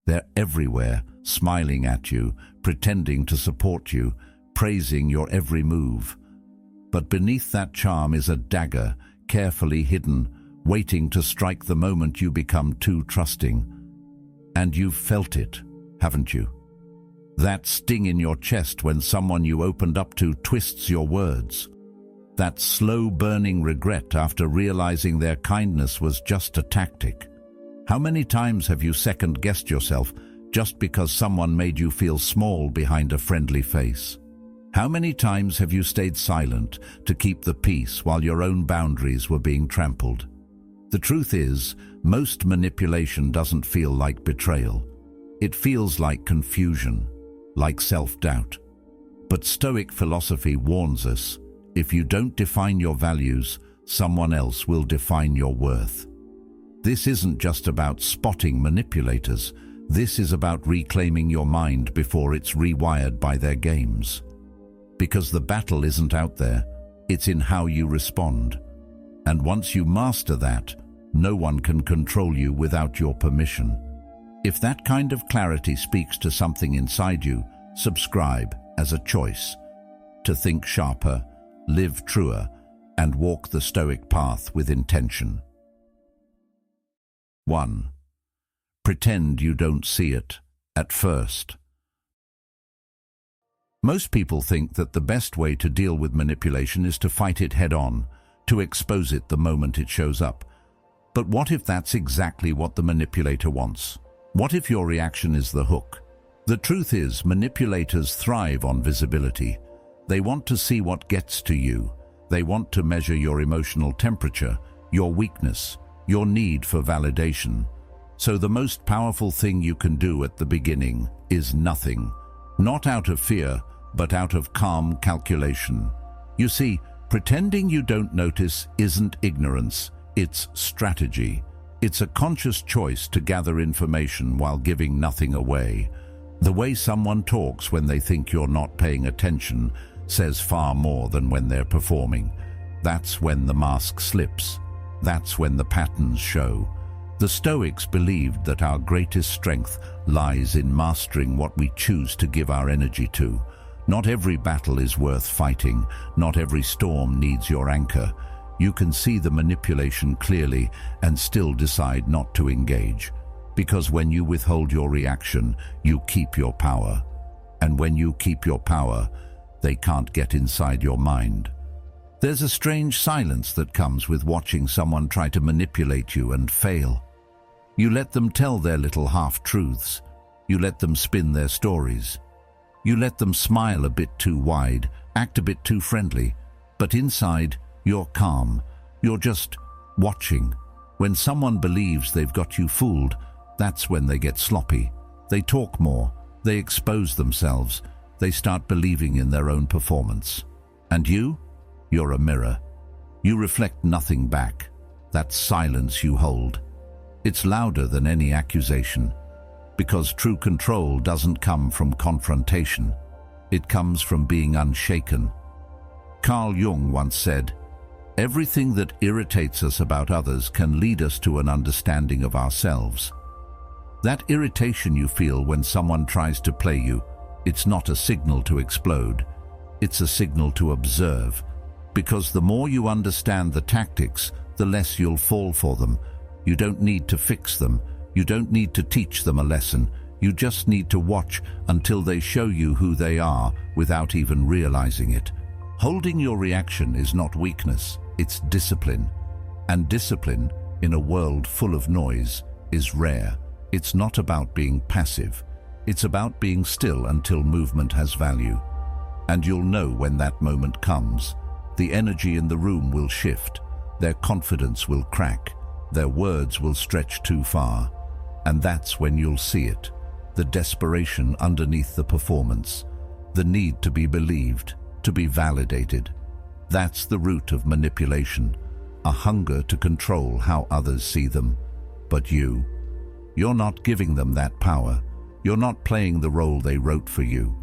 They're everywhere, smiling at you, pretending to support you, praising your every move. But beneath that charm is a dagger, carefully hidden, waiting to strike the moment you become too trusting. And you've felt it, haven't you? That sting in your chest when someone you opened up to twists your words. That slow burning regret after realizing their kindness was just a tactic. How many times have you second-guessed yourself just because someone made you feel small behind a friendly face? How many times have you stayed silent to keep the peace while your own boundaries were being trampled? The truth is, most manipulation doesn't feel like betrayal. It feels like confusion, like self-doubt. But Stoic philosophy warns us, if you don't define your values, someone else will define your worth. This isn't just about spotting manipulators. This is about reclaiming your mind before it's rewired by their games. Because the battle isn't out there, it's in how you respond. And once you master that, no one can control you without your permission. If that kind of clarity speaks to something inside you, subscribe as a choice to think sharper, live truer, and walk the Stoic path with intention. 1. Pretend you don't see it at first. Most people think that the best way to deal with manipulation is to fight it head-on, to expose it the moment it shows up. But what if that's exactly what the manipulator wants? What if your reaction is the hook? The truth is, manipulators thrive on visibility. They want to see what gets to you. They want to measure your emotional temperature, your weakness, your need for validation. So the most powerful thing you can do at the beginning is nothing. Not out of fear, but out of calm calculation. You see, pretending you don't notice isn't ignorance, it's strategy. It's a conscious choice to gather information while giving nothing away. The way someone talks when they think you're not paying attention says far more than when they're performing. That's when the mask slips. That's when the patterns show. The Stoics believed that our greatest strength lies in mastering what we choose to give our energy to. Not every battle is worth fighting. Not every storm needs your anchor. You can see the manipulation clearly and still decide not to engage. Because when you withhold your reaction, you keep your power. And when you keep your power, they can't get inside your mind. There's a strange silence that comes with watching someone try to manipulate you and fail. You let them tell their little half-truths. You let them spin their stories. You let them smile a bit too wide, act a bit too friendly. But inside, you're calm. You're just watching. When someone believes they've got you fooled, that's when they get sloppy. They talk more. They expose themselves. They start believing in their own performance. And you're a mirror. You reflect nothing back. That silence you hold. It's louder than any accusation. Because true control doesn't come from confrontation. It comes from being unshaken. Carl Jung once said, "Everything that irritates us about others can lead us to an understanding of ourselves." That irritation you feel when someone tries to play you, it's not a signal to explode. It's a signal to observe. Because the more you understand the tactics, the less you'll fall for them. You don't need to fix them. You don't need to teach them a lesson. You just need to watch until they show you who they are without even realizing it. Holding your reaction is not weakness, it's discipline. And discipline, in a world full of noise, is rare. It's not about being passive. It's about being still until movement has value. And you'll know when that moment comes. The energy in the room will shift. Their confidence will crack. Their words will stretch too far. And that's when you'll see it. The desperation underneath the performance. The need to be believed, to be validated. That's the root of manipulation. A hunger to control how others see them. But you're not giving them that power. You're not playing the role they wrote for you.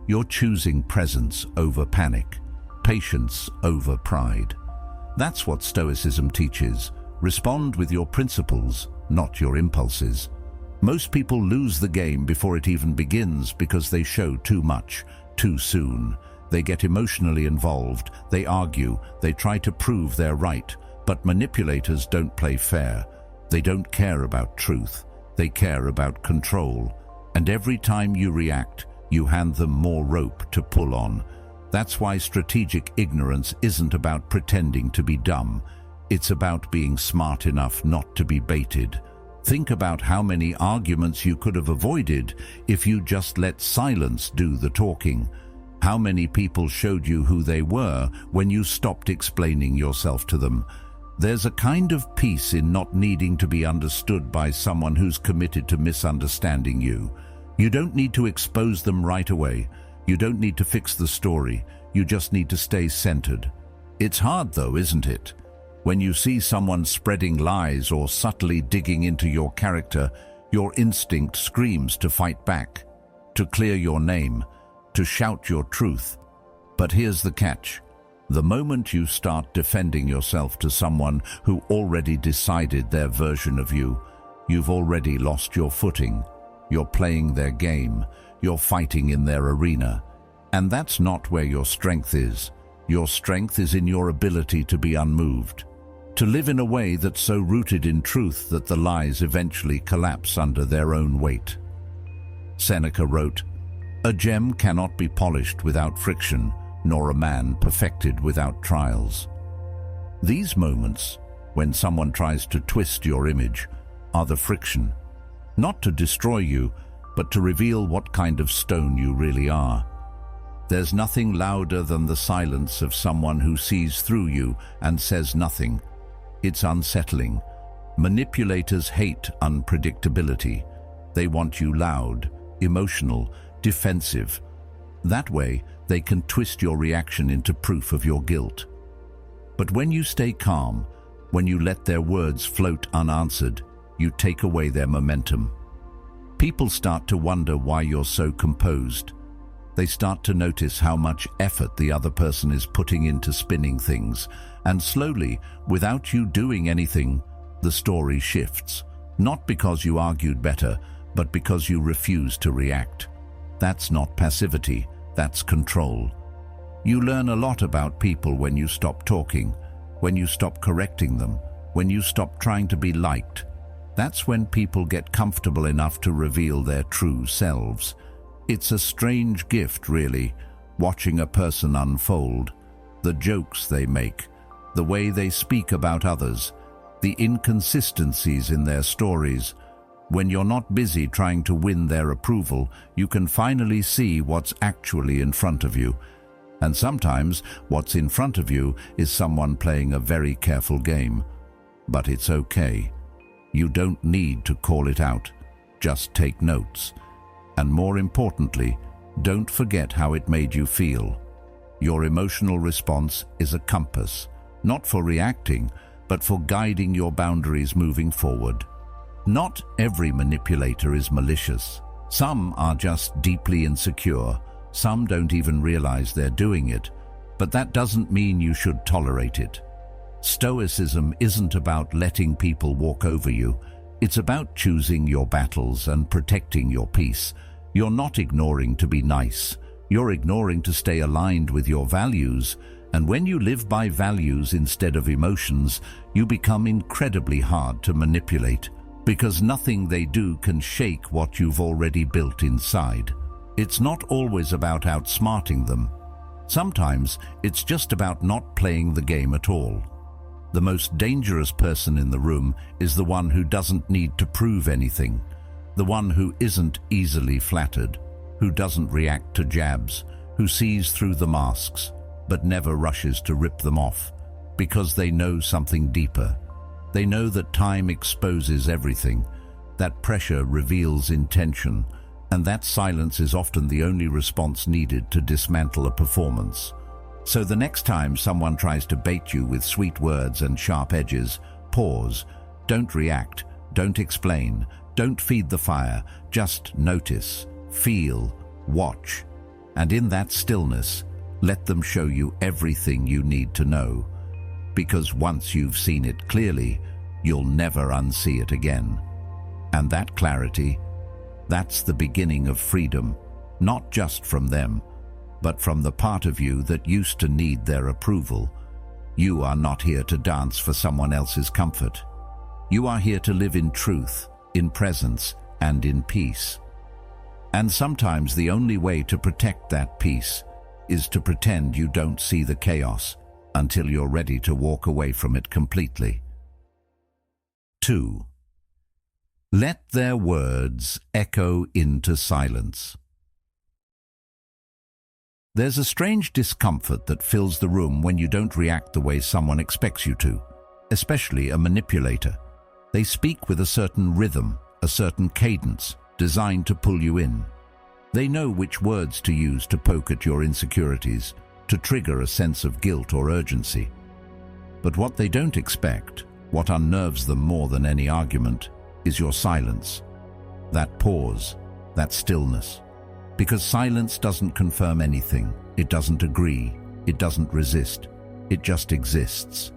You're choosing presence over panic, patience over pride. That's what Stoicism teaches. Respond with your principles, not your impulses. Most people lose the game before it even begins because they show too much, too soon. They get emotionally involved, they argue, they try to prove they're right. But manipulators don't play fair. They don't care about truth. They care about control. And every time you react, you hand them more rope to pull on. That's why strategic ignorance isn't about pretending to be dumb. It's about being smart enough not to be baited. Think about how many arguments you could have avoided if you just let silence do the talking. How many people showed you who they were when you stopped explaining yourself to them? There's a kind of peace in not needing to be understood by someone who's committed to misunderstanding you. You don't need to expose them right away. You don't need to fix the story. You just need to stay centered. It's hard though, isn't it? When you see someone spreading lies or subtly digging into your character, your instinct screams to fight back, to clear your name, to shout your truth. But here's the catch. The moment you start defending yourself to someone who already decided their version of you, you've already lost your footing. You're playing their game. You're fighting in their arena. And that's not where your strength is. Your strength is in your ability to be unmoved, to live in a way that's so rooted in truth that the lies eventually collapse under their own weight. Seneca wrote, "A gem cannot be polished without friction, nor a man perfected without trials." These moments, when someone tries to twist your image, are the friction, not to destroy you, but to reveal what kind of stone you really are. There's nothing louder than the silence of someone who sees through you and says nothing. It's unsettling. Manipulators hate unpredictability. They want you loud, emotional, defensive. That way, they can twist your reaction into proof of your guilt. But when you stay calm, when you let their words float unanswered, you take away their momentum. People start to wonder why you're so composed. They start to notice how much effort the other person is putting into spinning things. And slowly, without you doing anything, the story shifts. Not because you argued better, but because you refuse to react. That's not passivity, that's control. You learn a lot about people when you stop talking, when you stop correcting them, when you stop trying to be liked. That's when people get comfortable enough to reveal their true selves. It's a strange gift, really, watching a person unfold. The jokes they make, the way they speak about others, the inconsistencies in their stories. When you're not busy trying to win their approval, you can finally see what's actually in front of you. And sometimes what's in front of you is someone playing a very careful game. But it's okay. You don't need to call it out. Just take notes. And more importantly, don't forget how it made you feel. Your emotional response is a compass, not for reacting, but for guiding your boundaries moving forward. Not every manipulator is malicious. Some are just deeply insecure. Some don't even realize they're doing it. But that doesn't mean you should tolerate it. Stoicism isn't about letting people walk over you. It's about choosing your battles and protecting your peace. You're not ignoring to be nice. You're ignoring to stay aligned with your values. And when you live by values instead of emotions, you become incredibly hard to manipulate, because nothing they do can shake what you've already built inside. It's not always about outsmarting them. Sometimes it's just about not playing the game at all. The most dangerous person in the room is the one who doesn't need to prove anything, the one who isn't easily flattered, who doesn't react to jabs, who sees through the masks, but never rushes to rip them off, because they know something deeper. They know that time exposes everything, that pressure reveals intention, and that silence is often the only response needed to dismantle a performance. So the next time someone tries to bait you with sweet words and sharp edges, pause. Don't react, don't explain, don't feed the fire. Just notice, feel, watch. And in that stillness, let them show you everything you need to know. Because once you've seen it clearly, you'll never unsee it again. And that clarity, that's the beginning of freedom, not just from them, but from the part of you that used to need their approval. You are not here to dance for someone else's comfort. You are here to live in truth, in presence, and in peace. And sometimes the only way to protect that peace is to pretend you don't see the chaos until you're ready to walk away from it completely. 2. Let their words echo into silence. There's a strange discomfort that fills the room when you don't react the way someone expects you to, especially a manipulator. They speak with a certain rhythm, a certain cadence, designed to pull you in. They know which words to use to poke at your insecurities, to trigger a sense of guilt or urgency. But what they don't expect, what unnerves them more than any argument, is your silence. That pause, that stillness. Because silence doesn't confirm anything, it doesn't agree, it doesn't resist, it just exists.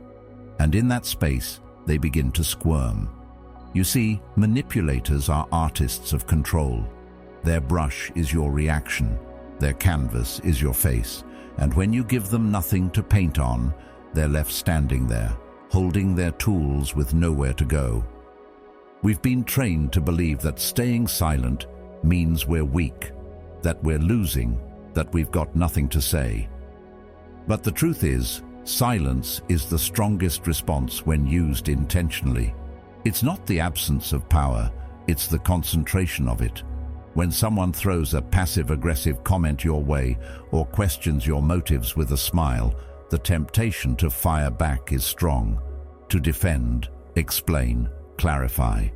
And in that space, they begin to squirm. You see, manipulators are artists of control. Their brush is your reaction, their canvas is your face, and when you give them nothing to paint on, they're left standing there, holding their tools with nowhere to go. We've been trained to believe that staying silent means we're weak, that we're losing, that we've got nothing to say. But the truth is, silence is the strongest response when used intentionally. It's not the absence of power, it's the concentration of it. When someone throws a passive-aggressive comment your way or questions your motives with a smile, the temptation to fire back is strong, to defend, explain, clarify.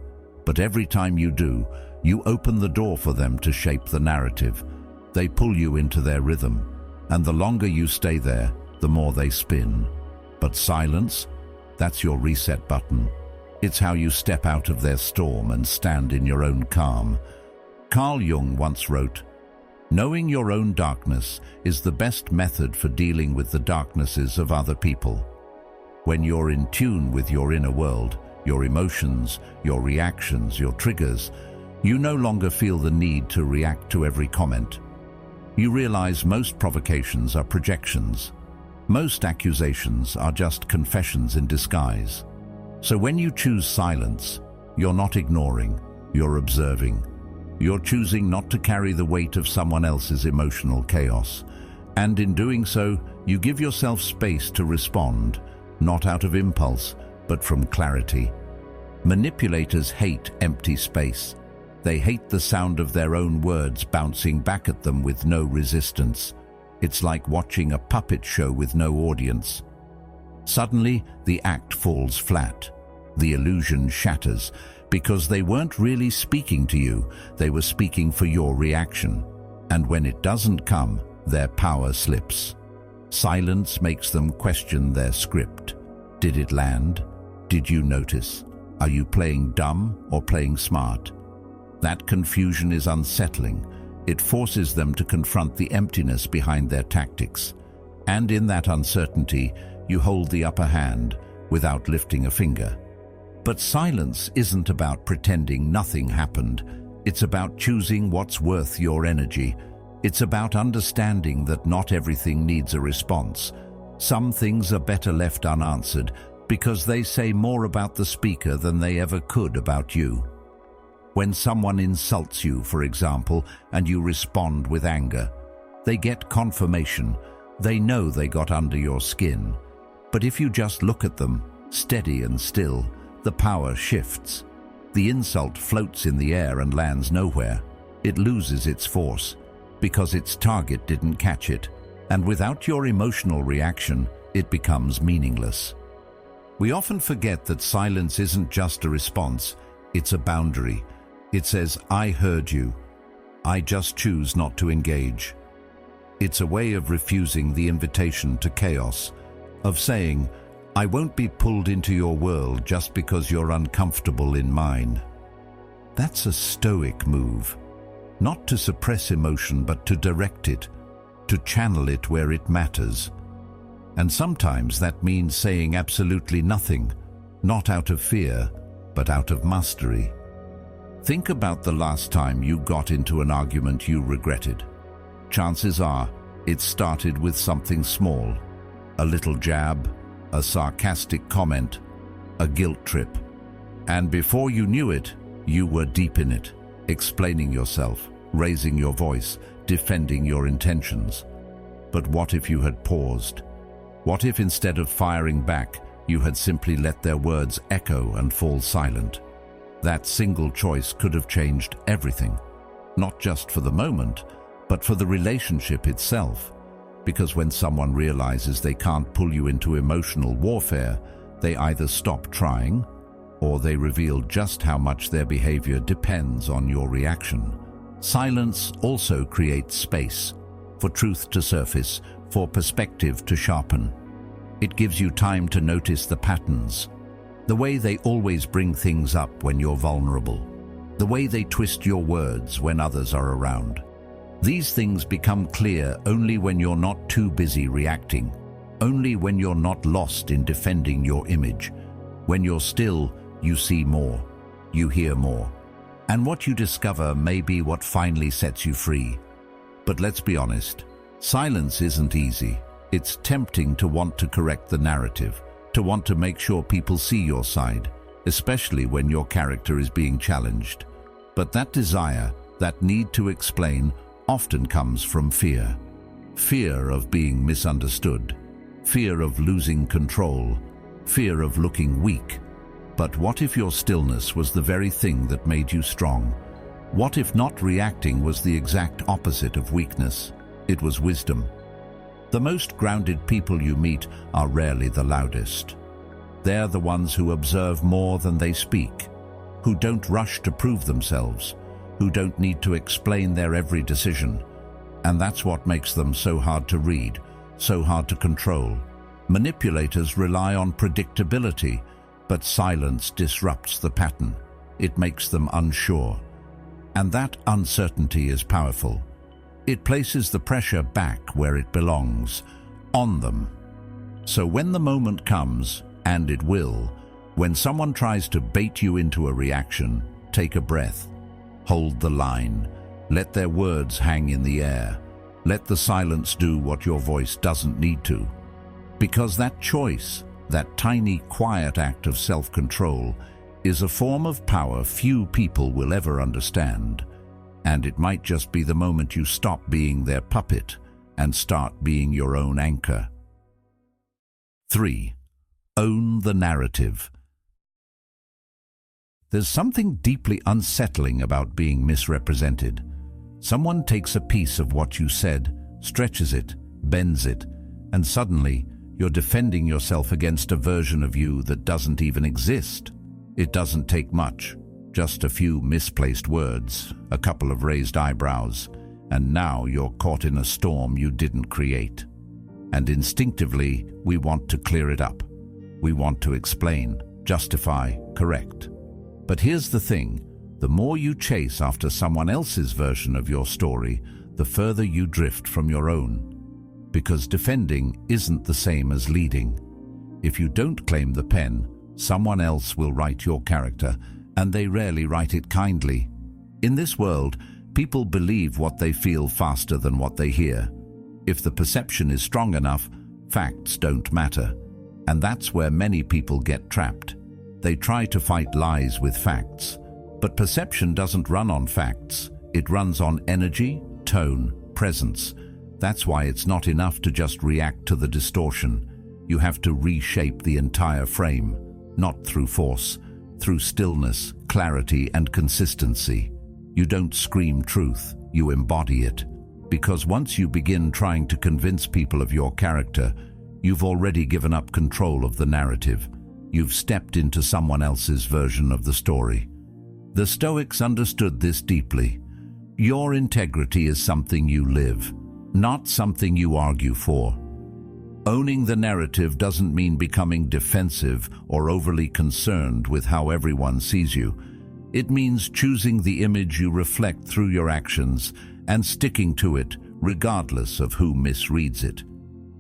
But every time you do, you open the door for them to shape the narrative. They pull you into their rhythm, and the longer you stay there, the more they spin. But silence, that's your reset button. It's how you step out of their storm and stand in your own calm. Carl Jung once wrote, "Knowing your own darkness is the best method for dealing with the darknesses of other people." When you're in tune with your inner world, your emotions, your reactions, your triggers, you no longer feel the need to react to every comment. You realize most provocations are projections. Most accusations are just confessions in disguise. So when you choose silence, you're not ignoring, you're observing. You're choosing not to carry the weight of someone else's emotional chaos. And in doing so, you give yourself space to respond, not out of impulse, but from clarity. Manipulators hate empty space. They hate the sound of their own words bouncing back at them with no resistance. It's like watching a puppet show with no audience. Suddenly, the act falls flat. The illusion shatters, because they weren't really speaking to you, they were speaking for your reaction. And when it doesn't come, their power slips. Silence makes them question their script. Did it land? Did you notice? Are you playing dumb or playing smart? That confusion is unsettling. It forces them to confront the emptiness behind their tactics. And in that uncertainty, you hold the upper hand without lifting a finger. But silence isn't about pretending nothing happened. It's about choosing what's worth your energy. It's about understanding that not everything needs a response. Some things are better left unanswered because they say more about the speaker than they ever could about you. When someone insults you, for example, and you respond with anger, they get confirmation. They know they got under your skin. But if you just look at them, steady and still, the power shifts. The insult floats in the air and lands nowhere. It loses its force because its target didn't catch it. And without your emotional reaction, it becomes meaningless. We often forget that silence isn't just a response, it's a boundary. It says, "I heard you. I just choose not to engage." It's a way of refusing the invitation to chaos, of saying, "I won't be pulled into your world just because you're uncomfortable in mine." That's a Stoic move, not to suppress emotion but to direct it, to channel it where it matters. And sometimes that means saying absolutely nothing, not out of fear, but out of mastery. Think about the last time you got into an argument you regretted. Chances are it started with something small, a little jab, a sarcastic comment, a guilt trip. And before you knew it, you were deep in it, explaining yourself, raising your voice, defending your intentions. But what if you had paused? What if instead of firing back, you had simply let their words echo and fall silent? That single choice could have changed everything, not just for the moment, but for the relationship itself. Because when someone realizes they can't pull you into emotional warfare, they either stop trying or they reveal just how much their behavior depends on your reaction. Silence also creates space for truth to surface, for perspective to sharpen. It gives you time to notice the patterns, the way they always bring things up when you're vulnerable, the way they twist your words when others are around. These things become clear only when you're not too busy reacting, only when you're not lost in defending your image. When you're still, you see more, you hear more, and what you discover may be what finally sets you free. But let's be honest, silence isn't easy. It's tempting to want to correct the narrative, to want to make sure people see your side, especially when your character is being challenged. But that desire, that need to explain, often comes from fear. Fear of being misunderstood, fear of losing control, fear of looking weak. But what if your stillness was the very thing that made you strong? What if not reacting was the exact opposite of weakness? It was wisdom. The most grounded people you meet are rarely the loudest. They're the ones who observe more than they speak, who don't rush to prove themselves, who don't need to explain their every decision. And that's what makes them so hard to read, so hard to control. Manipulators rely on predictability, but silence disrupts the pattern. It makes them unsure. And that uncertainty is powerful. It places the pressure back where it belongs, on them. So when the moment comes, and it will, when someone tries to bait you into a reaction, take a breath. Hold the line. Let their words hang in the air. Let the silence do what your voice doesn't need to. Because that choice, that tiny, quiet act of self-control, is a form of power few people will ever understand. And it might just be the moment you stop being their puppet and start being your own anchor. 3. Own the narrative. There's something deeply unsettling about being misrepresented. Someone takes a piece of what you said, stretches it, bends it, and suddenly you're defending yourself against a version of you that doesn't even exist. It doesn't take much. Just a few misplaced words, a couple of raised eyebrows, and now you're caught in a storm you didn't create. And instinctively, we want to clear it up. We want to explain, justify, correct. But here's the thing, the more you chase after someone else's version of your story, the further you drift from your own. Because defending isn't the same as leading. If you don't claim the pen, someone else will write your character, and they rarely write it kindly. In this world, people believe what they feel faster than what they hear. If the perception is strong enough, facts don't matter. And that's where many people get trapped. They try to fight lies with facts. But perception doesn't run on facts. It runs on energy, tone, presence. That's why it's not enough to just react to the distortion. You have to reshape the entire frame, not through force, through stillness, clarity, and consistency. You don't scream truth, you embody it. Because once you begin trying to convince people of your character, you've already given up control of the narrative. You've stepped into someone else's version of the story. The Stoics understood this deeply. Your integrity is something you live, not something you argue for. Owning the narrative doesn't mean becoming defensive or overly concerned with how everyone sees you. It means choosing the image you reflect through your actions and sticking to it regardless of who misreads it.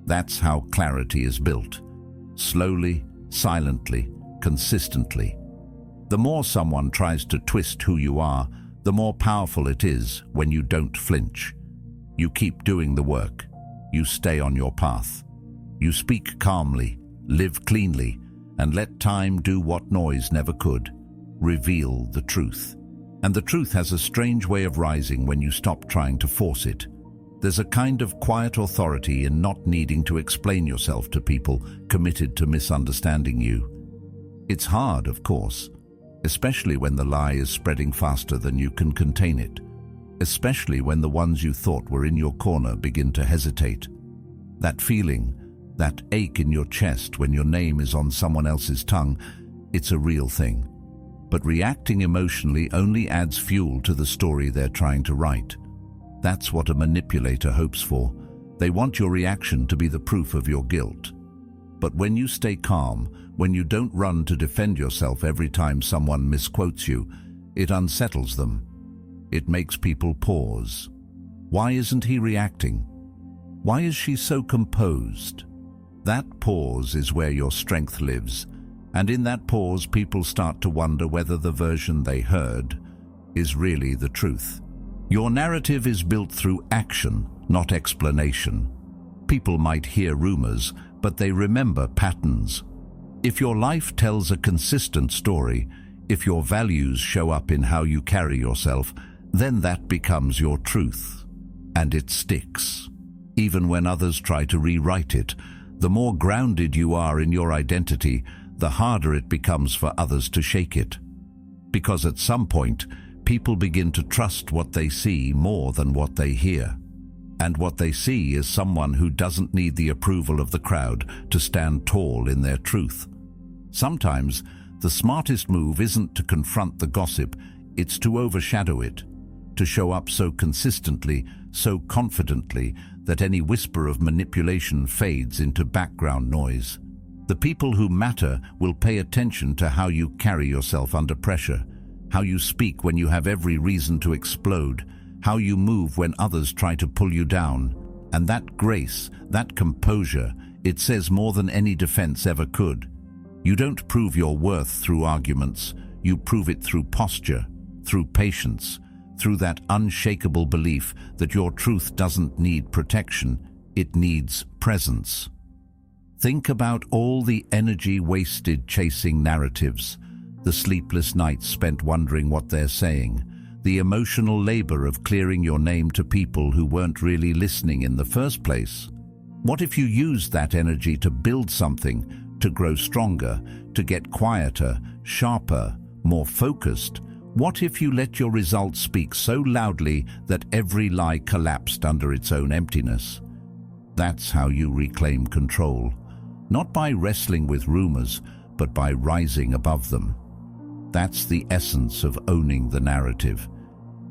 That's how clarity is built. Slowly, silently, consistently. The more someone tries to twist who you are, the more powerful it is when you don't flinch. You keep doing the work. You stay on your path. You speak calmly, live cleanly, and let time do what noise never could. Reveal the truth. And the truth has a strange way of rising when you stop trying to force it. There's a kind of quiet authority in not needing to explain yourself to people committed to misunderstanding you. It's hard, of course, especially when the lie is spreading faster than you can contain it, especially when the ones you thought were in your corner begin to hesitate. That feeling, that ache in your chest when your name is on someone else's tongue, it's a real thing. But reacting emotionally only adds fuel to the story they're trying to write. That's what a manipulator hopes for. They want your reaction to be the proof of your guilt. But when you stay calm, when you don't run to defend yourself every time someone misquotes you, it unsettles them. It makes people pause. Why isn't he reacting? Why is she so composed? That pause is where your strength lives, and in that pause people start to wonder whether the version they heard is really the truth. Your narrative is built through action, not explanation. People might hear rumors, but they remember patterns. If your life tells a consistent story, if your values show up in how you carry yourself, then that becomes your truth. And it sticks. Even when others try to rewrite it, the more grounded you are in your identity, the harder it becomes for others to shake it. Because at some point, people begin to trust what they see more than what they hear. And what they see is someone who doesn't need the approval of the crowd to stand tall in their truth. Sometimes, the smartest move isn't to confront the gossip, it's to overshadow it, to show up so consistently, so confidently, that any whisper of manipulation fades into background noise. The people who matter will pay attention to how you carry yourself under pressure, how you speak when you have every reason to explode, how you move when others try to pull you down. And that grace, that composure, it says more than any defense ever could. You don't prove your worth through arguments, you prove it through posture, through patience, through that unshakable belief that your truth doesn't need protection, it needs presence. Think about all the energy wasted chasing narratives, the sleepless nights spent wondering what they're saying, the emotional labor of clearing your name to people who weren't really listening in the first place. What if you used that energy to build something, to grow stronger, to get quieter, sharper, more focused? What if you let your results speak so loudly that every lie collapsed under its own emptiness? That's how you reclaim control. Not by wrestling with rumors, but by rising above them. That's the essence of owning the narrative.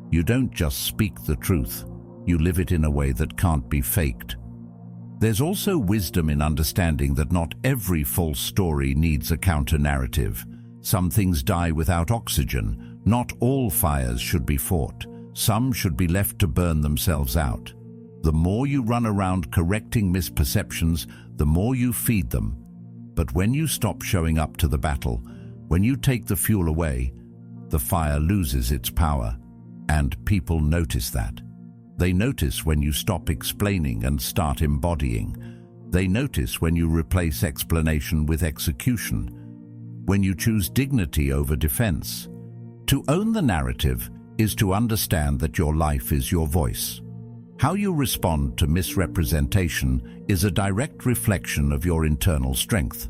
You don't just speak the truth, you live it in a way that can't be faked. There's also wisdom in understanding that not every false story needs a counter-narrative. Some things die without oxygen. Not all fires should be fought. Some should be left to burn themselves out. The more you run around correcting misperceptions, the more you feed them. But when you stop showing up to the battle, when you take the fuel away, the fire loses its power. And people notice that. They notice when you stop explaining and start embodying. They notice when you replace explanation with execution. When you choose dignity over defense. To own the narrative is to understand that your life is your voice. How you respond to misrepresentation is a direct reflection of your internal strength.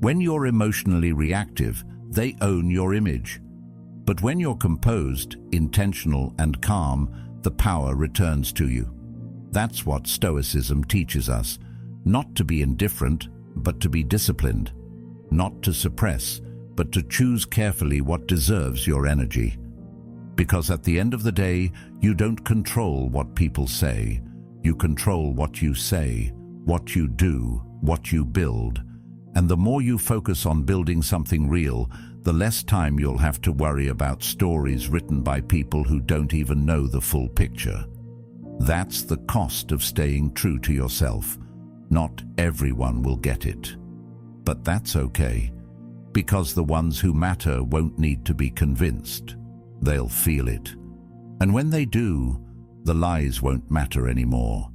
When you're emotionally reactive, they own your image. But when you're composed, intentional, and calm, the power returns to you. That's what Stoicism teaches us. Not to be indifferent, but to be disciplined. Not to suppress, but to choose carefully what deserves your energy. Because at the end of the day, you don't control what people say. You control what you say, what you do, what you build. And the more you focus on building something real, the less time you'll have to worry about stories written by people who don't even know the full picture. That's the cost of staying true to yourself. Not everyone will get it. But that's okay. Because the ones who matter won't need to be convinced. They'll feel it. And when they do, the lies won't matter anymore.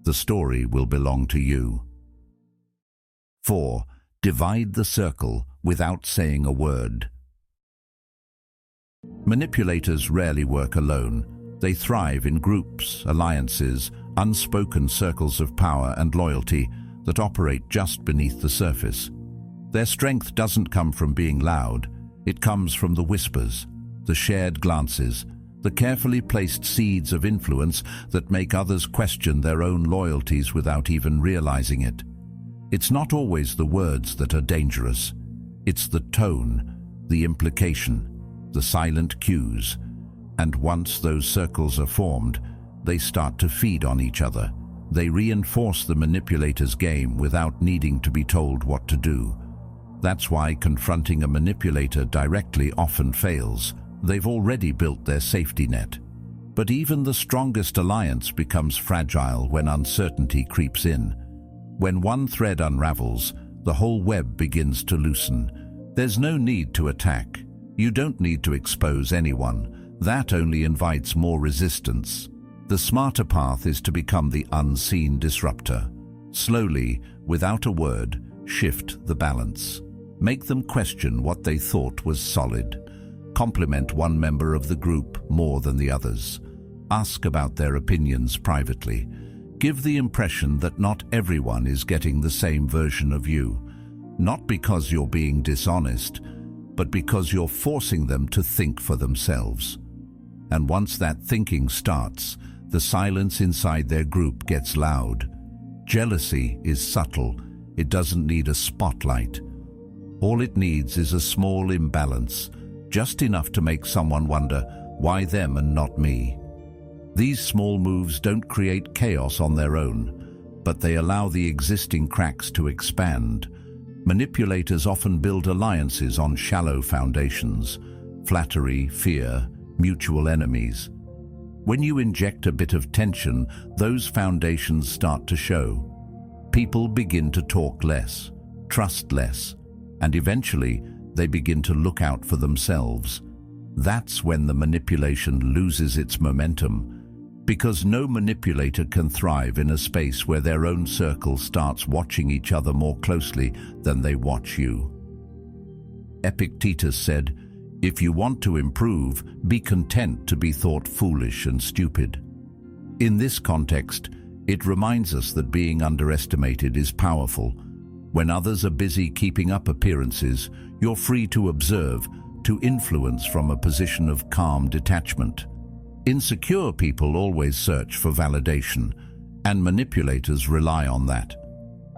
The story will belong to you. 4. Divide the circle without saying a word. Manipulators rarely work alone. They thrive in groups, alliances, unspoken circles of power and loyalty that operate just beneath the surface. Their strength doesn't come from being loud. It comes from the whispers, the shared glances, the carefully placed seeds of influence that make others question their own loyalties without even realizing it. It's not always the words that are dangerous. It's the tone, the implication, the silent cues. And once those circles are formed, they start to feed on each other. They reinforce the manipulator's game without needing to be told what to do. That's why confronting a manipulator directly often fails. They've already built their safety net. But even the strongest alliance becomes fragile when uncertainty creeps in. When one thread unravels, the whole web begins to loosen. There's no need to attack. You don't need to expose anyone. That only invites more resistance. The smarter path is to become the unseen disruptor. Slowly, without a word, shift the balance. Make them question what they thought was solid. Compliment one member of the group more than the others. Ask about their opinions privately. Give the impression that not everyone is getting the same version of you. Not because you're being dishonest, but because you're forcing them to think for themselves. And once that thinking starts, the silence inside their group gets loud. Jealousy is subtle. It doesn't need a spotlight. All it needs is a small imbalance, just enough to make someone wonder, why them and not me? These small moves don't create chaos on their own, but they allow the existing cracks to expand. Manipulators often build alliances on shallow foundations: flattery, fear, mutual enemies. When you inject a bit of tension, those foundations start to show. People begin to talk less, trust less, and eventually they begin to look out for themselves. That's when the manipulation loses its momentum, because no manipulator can thrive in a space where their own circle starts watching each other more closely than they watch you. Epictetus said, "If you want to improve, be content to be thought foolish and stupid." In this context, it reminds us that being underestimated is powerful. When others are busy keeping up appearances, you're free to observe, to influence from a position of calm detachment. Insecure people always search for validation, and manipulators rely on that.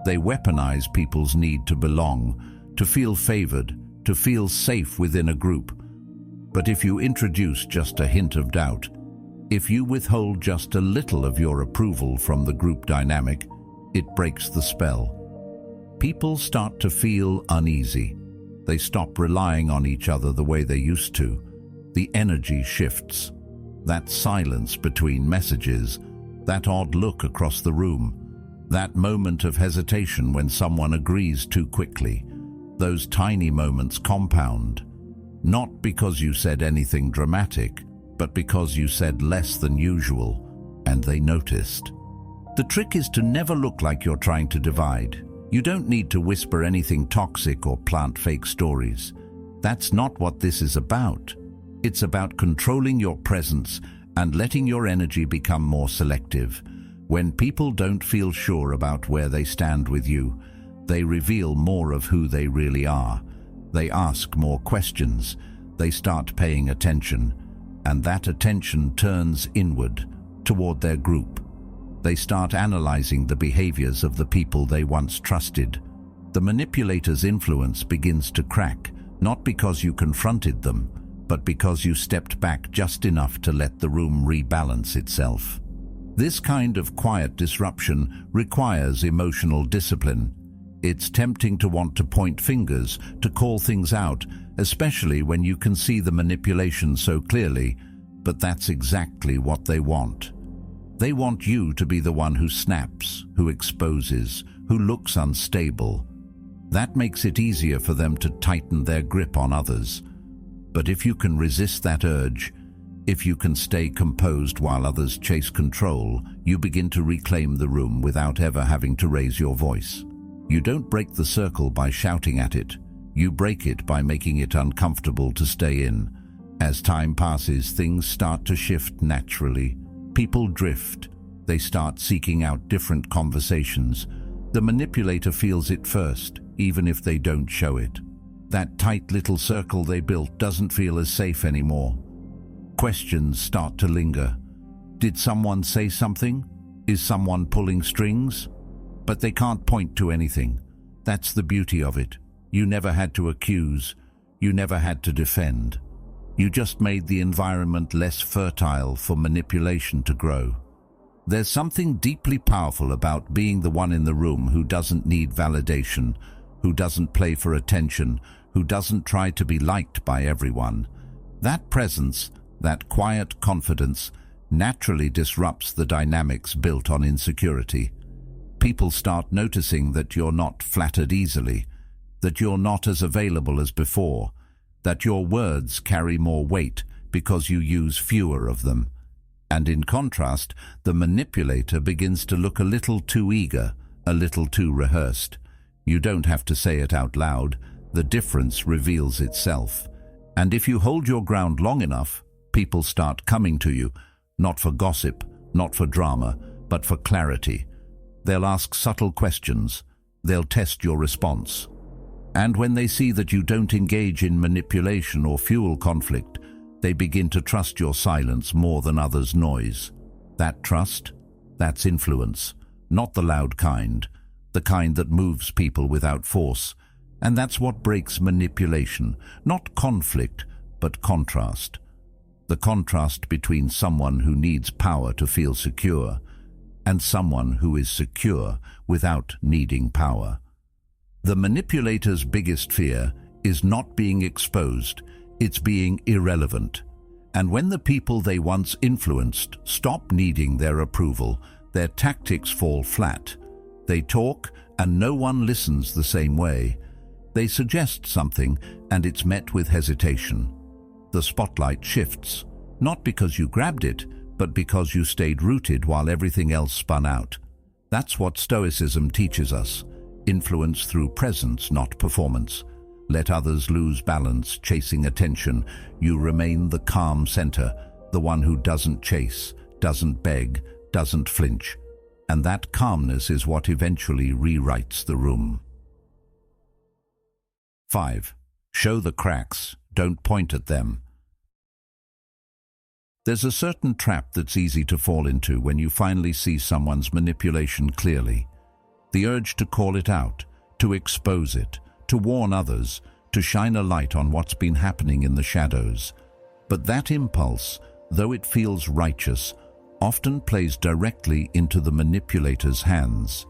They weaponize people's need to belong, to feel favored, to feel safe within a group. But if you introduce just a hint of doubt, if you withhold just a little of your approval from the group dynamic, it breaks the spell. People start to feel uneasy. They stop relying on each other the way they used to. The energy shifts. That silence between messages, that odd look across the room, that moment of hesitation when someone agrees too quickly, those tiny moments compound. Not because you said anything dramatic, but because you said less than usual, and they noticed. The trick is to never look like you're trying to divide. You don't need to whisper anything toxic or plant fake stories. That's not what this is about. It's about controlling your presence and letting your energy become more selective. When people don't feel sure about where they stand with you, they reveal more of who they really are. They ask more questions. They start paying attention. And that attention turns inward, toward their group. They start analyzing the behaviors of the people they once trusted. The manipulator's influence begins to crack, not because you confronted them, but because you stepped back just enough to let the room rebalance itself. This kind of quiet disruption requires emotional discipline. It's tempting to want to point fingers, to call things out, especially when you can see the manipulation so clearly, but that's exactly what they want. They want you to be the one who snaps, who exposes, who looks unstable. That makes it easier for them to tighten their grip on others. But if you can resist that urge, if you can stay composed while others chase control, you begin to reclaim the room without ever having to raise your voice. You don't break the circle by shouting at it. You break it by making it uncomfortable to stay in. As time passes, things start to shift naturally. People drift. They start seeking out different conversations. The manipulator feels it first, even if they don't show it. That tight little circle they built doesn't feel as safe anymore. Questions start to linger. Did someone say something? Is someone pulling strings? But they can't point to anything. That's the beauty of it. You never had to accuse. You never had to defend. You just made the environment less fertile for manipulation to grow. There's something deeply powerful about being the one in the room who doesn't need validation, who doesn't play for attention, who doesn't try to be liked by everyone. That presence, that quiet confidence, naturally disrupts the dynamics built on insecurity. People start noticing that you're not flattered easily, that you're not as available as before, that your words carry more weight because you use fewer of them. And in contrast, the manipulator begins to look a little too eager, a little too rehearsed. You don't have to say it out loud. The difference reveals itself. And if you hold your ground long enough, people start coming to you, not for gossip, not for drama, but for clarity. They'll ask subtle questions. They'll test your response. And when they see that you don't engage in manipulation or fuel conflict, they begin to trust your silence more than others' noise. That trust, that's influence, not the loud kind, the kind that moves people without force. And that's what breaks manipulation, not conflict, but contrast. The contrast between someone who needs power to feel secure and someone who is secure without needing power. The manipulator's biggest fear is not being exposed, it's being irrelevant. And when the people they once influenced stop needing their approval, their tactics fall flat. They talk and no one listens the same way. They suggest something and it's met with hesitation. The spotlight shifts, not because you grabbed it, but because you stayed rooted while everything else spun out. That's what Stoicism teaches us. Influence through presence, not performance. Let others lose balance, chasing attention. You remain the calm center, the one who doesn't chase, doesn't beg, doesn't flinch. And that calmness is what eventually rewrites the room. 5. Show the cracks, don't point at them. There's a certain trap that's easy to fall into when you finally see someone's manipulation clearly. The urge to call it out, to expose it, to warn others, to shine a light on what's been happening in the shadows. But that impulse, though it feels righteous, often plays directly into the manipulator's hands.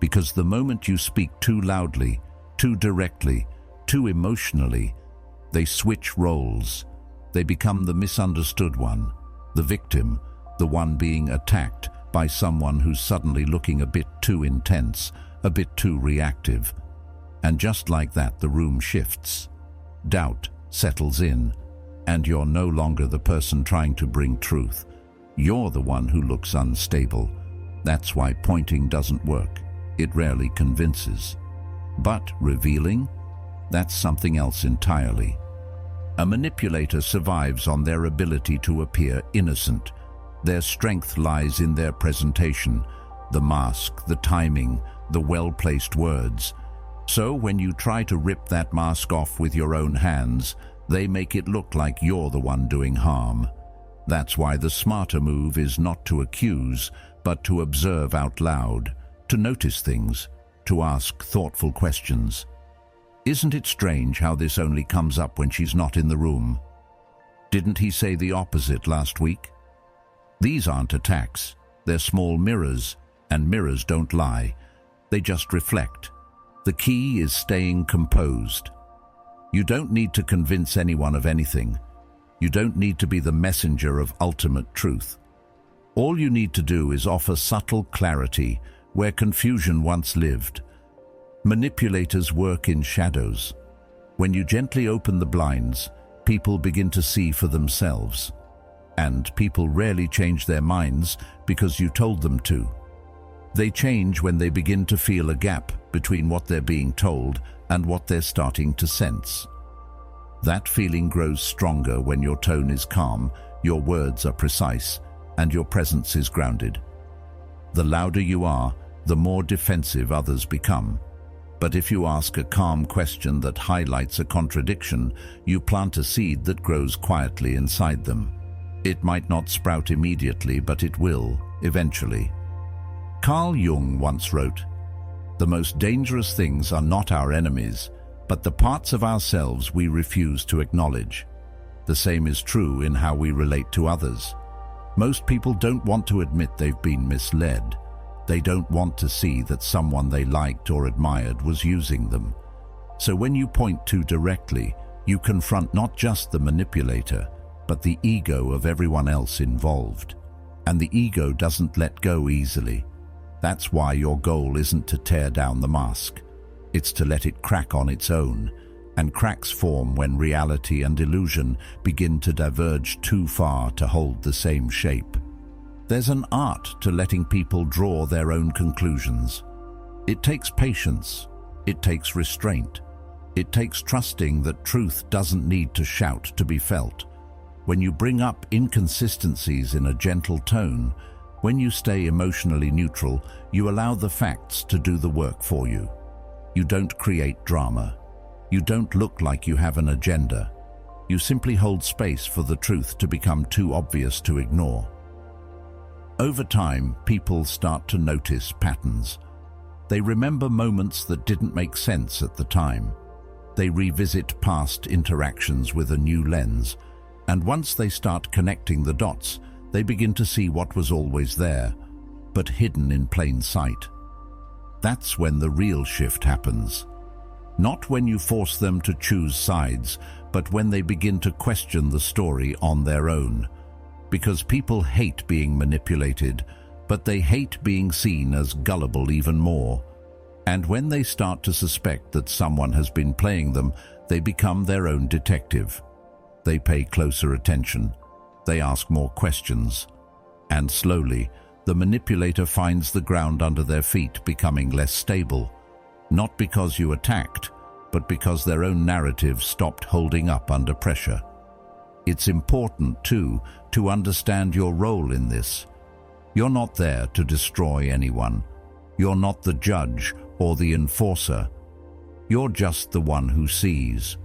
Because the moment you speak too loudly, too directly, too emotionally, they switch roles. They become the misunderstood one, the victim, the one being attacked by someone who's suddenly looking a bit too intense, a bit too reactive. And just like that, the room shifts. Doubt settles in, and you're no longer the person trying to bring truth. You're the one who looks unstable. That's why pointing doesn't work. It rarely convinces. But revealing? That's something else entirely. A manipulator survives on their ability to appear innocent. Their strength lies in their presentation, the mask, the timing, the well-placed words. So when you try to rip that mask off with your own hands, they make it look like you're the one doing harm. That's why the smarter move is not to accuse, but to observe out loud, to notice things, to ask thoughtful questions. Isn't it strange how this only comes up when she's not in the room? Didn't he say the opposite last week? These aren't attacks. They're small mirrors, and mirrors don't lie. They just reflect. The key is staying composed. You don't need to convince anyone of anything. You don't need to be the messenger of ultimate truth. All you need to do is offer subtle clarity where confusion once lived. Manipulators work in shadows. When you gently open the blinds, people begin to see for themselves. And people rarely change their minds because you told them to. They change when they begin to feel a gap between what they're being told and what they're starting to sense. That feeling grows stronger when your tone is calm, your words are precise, and your presence is grounded. The louder you are, the more defensive others become. But if you ask a calm question that highlights a contradiction, you plant a seed that grows quietly inside them. It might not sprout immediately, but it will, eventually. Carl Jung once wrote, "The most dangerous things are not our enemies, but the parts of ourselves we refuse to acknowledge." The same is true in how we relate to others. Most people don't want to admit they've been misled. They don't want to see that someone they liked or admired was using them. So when you point too directly, you confront not just the manipulator, but the ego of everyone else involved. And the ego doesn't let go easily. That's why your goal isn't to tear down the mask. It's to let it crack on its own. And cracks form when reality and illusion begin to diverge too far to hold the same shape. There's an art to letting people draw their own conclusions. It takes patience. It takes restraint. It takes trusting that truth doesn't need to shout to be felt. When you bring up inconsistencies in a gentle tone, when you stay emotionally neutral, you allow the facts to do the work for you. You don't create drama. You don't look like you have an agenda. You simply hold space for the truth to become too obvious to ignore. Over time, people start to notice patterns. They remember moments that didn't make sense at the time. They revisit past interactions with a new lens, and once they start connecting the dots, they begin to see what was always there, but hidden in plain sight. That's when the real shift happens. Not when you force them to choose sides, but when they begin to question the story on their own. Because people hate being manipulated, but they hate being seen as gullible even more. And when they start to suspect that someone has been playing them, they become their own detective. They pay closer attention. They ask more questions. And slowly, the manipulator finds the ground under their feet becoming less stable. Not because you attacked, but because their own narrative stopped holding up under pressure. It's important, too, to understand your role in this. You're not there to destroy anyone. You're not the judge or the enforcer. You're just the one who sees.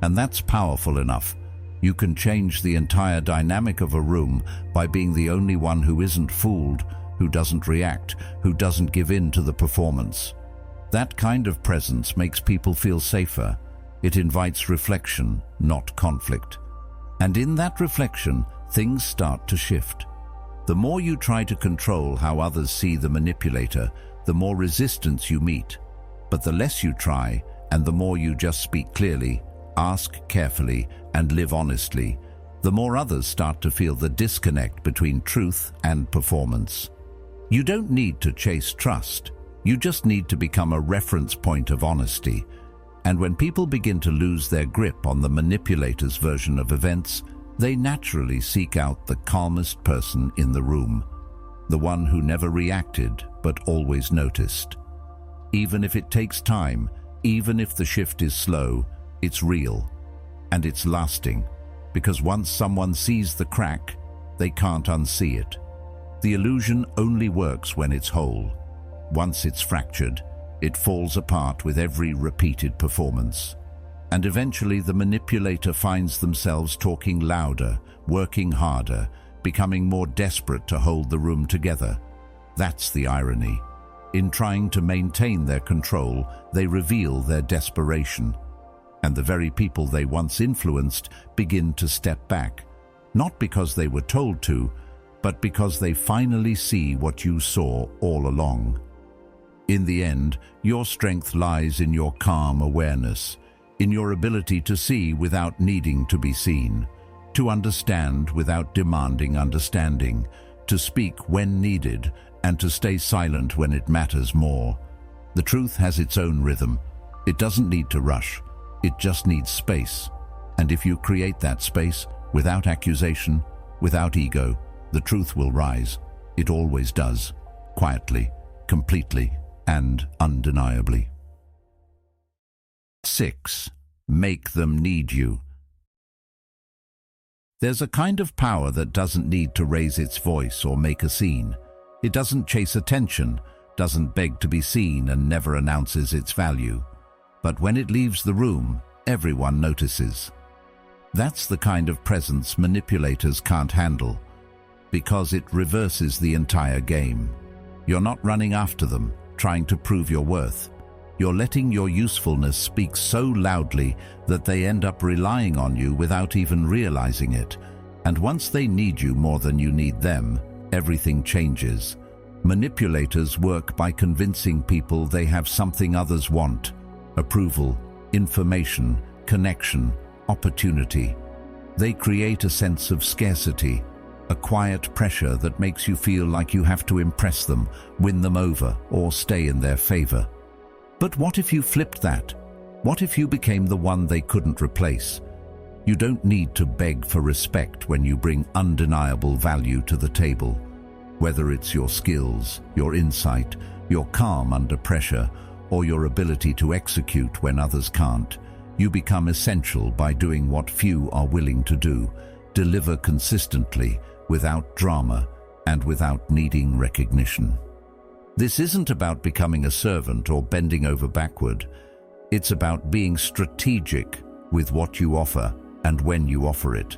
And that's powerful enough. You can change the entire dynamic of a room by being the only one who isn't fooled, who doesn't react, who doesn't give in to the performance. That kind of presence makes people feel safer. It invites reflection, not conflict. And in that reflection, things start to shift. The more you try to control how others see the manipulator, the more resistance you meet. But the less you try, and the more you just speak clearly, ask carefully, and live honestly, the more others start to feel the disconnect between truth and performance. You don't need to chase trust. You just need to become a reference point of honesty. And when people begin to lose their grip on the manipulator's version of events, they naturally seek out the calmest person in the room, the one who never reacted but always noticed. Even if it takes time, even if the shift is slow, it's real, and it's lasting, because once someone sees the crack, they can't unsee it. The illusion only works when it's whole. Once it's fractured, it falls apart with every repeated performance. And eventually the manipulator finds themselves talking louder, working harder, becoming more desperate to hold the room together. That's the irony. In trying to maintain their control, they reveal their desperation. And the very people they once influenced begin to step back, not because they were told to, but because they finally see what you saw all along. In the end, your strength lies in your calm awareness, in your ability to see without needing to be seen, to understand without demanding understanding, to speak when needed, and to stay silent when it matters more. The truth has its own rhythm. It doesn't need to rush. It just needs space. And if you create that space, without accusation, without ego, the truth will rise. It always does. Quietly, completely, and undeniably. 6. Make them need you. There's a kind of power that doesn't need to raise its voice or make a scene. It doesn't chase attention, doesn't beg to be seen, and never announces its value. But when it leaves the room, everyone notices. That's the kind of presence manipulators can't handle, because it reverses the entire game. You're not running after them, trying to prove your worth. You're letting your usefulness speak so loudly that they end up relying on you without even realizing it. And once they need you more than you need them, everything changes. Manipulators work by convincing people they have something others want: approval, information, connection, opportunity. They create a sense of scarcity, a quiet pressure that makes you feel like you have to impress them, win them over, or stay in their favor. But what if you flipped that? What if you became the one they couldn't replace? You don't need to beg for respect when you bring undeniable value to the table. Whether it's your skills, your insight, your calm under pressure, or your ability to execute when others can't, you become essential by doing what few are willing to do: deliver consistently, without drama, and without needing recognition. This isn't about becoming a servant or bending over backward. It's about being strategic with what you offer and when you offer it.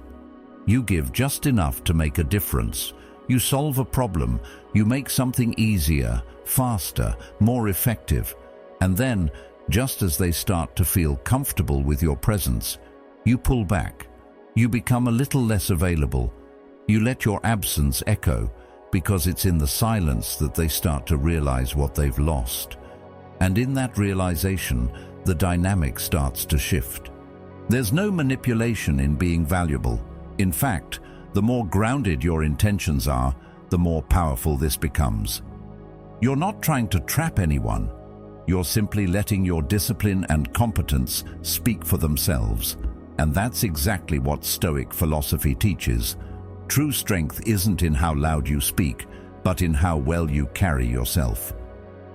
You give just enough to make a difference. You solve a problem. You make something easier, faster, more effective. And then, just as they start to feel comfortable with your presence, you pull back. You become a little less available. You let your absence echo, because it's in the silence that they start to realize what they've lost. And in that realization, the dynamic starts to shift. There's no manipulation in being valuable. In fact, the more grounded your intentions are, the more powerful this becomes. You're not trying to trap anyone. You're simply letting your discipline and competence speak for themselves. And that's exactly what Stoic philosophy teaches. True strength isn't in how loud you speak, but in how well you carry yourself.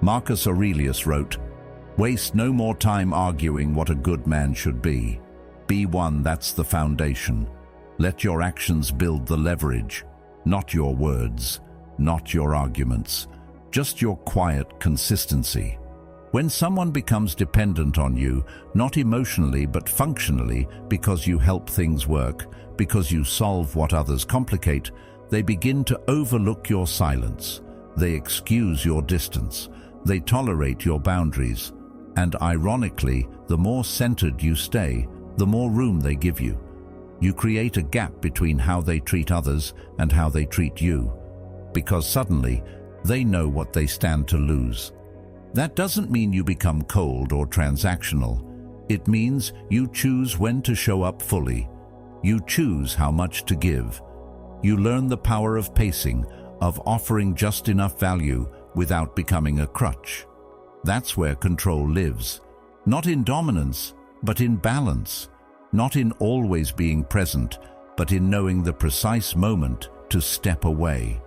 Marcus Aurelius wrote, "Waste no more time arguing what a good man should be. Be one that's the foundation. Let your actions build the leverage, not your words, not your arguments, just your quiet consistency." When someone becomes dependent on you, not emotionally but functionally, because you help things work, because you solve what others complicate, they begin to overlook your silence. They excuse your distance. They tolerate your boundaries. And ironically, the more centered you stay, the more room they give you. You create a gap between how they treat others and how they treat you, because suddenly they know what they stand to lose. That doesn't mean you become cold or transactional. It means you choose when to show up fully. You choose how much to give. You learn the power of pacing, of offering just enough value without becoming a crutch. That's where control lives. Not in dominance, but in balance. Not in always being present, but in knowing the precise moment to step away.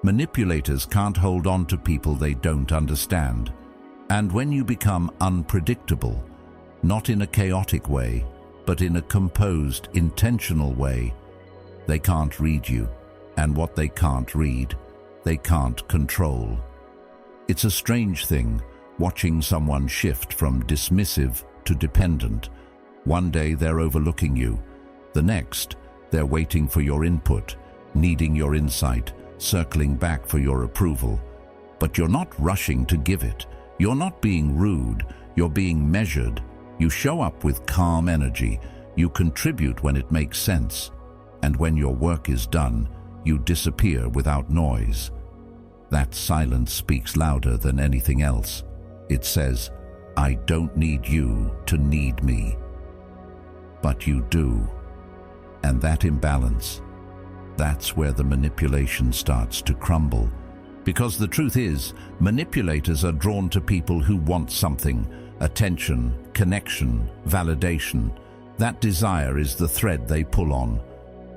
Manipulators can't hold on to people they don't understand. And when you become unpredictable, not in a chaotic way, but in a composed, intentional way, they can't read you. And what they can't read, they can't control. It's a strange thing, watching someone shift from dismissive to dependent. One day they're overlooking you. The next, they're waiting for your input, needing your insight, circling back for your approval. But you're not rushing to give it. You're not being rude. You're being measured. You show up with calm energy. You contribute when it makes sense. And when your work is done, you disappear without noise. That silence speaks louder than anything else. It says, "I don't need you to need me." But you do. And that imbalance, that's where the manipulation starts to crumble. Because the truth is, manipulators are drawn to people who want something: attention, connection, validation. That desire is the thread they pull on.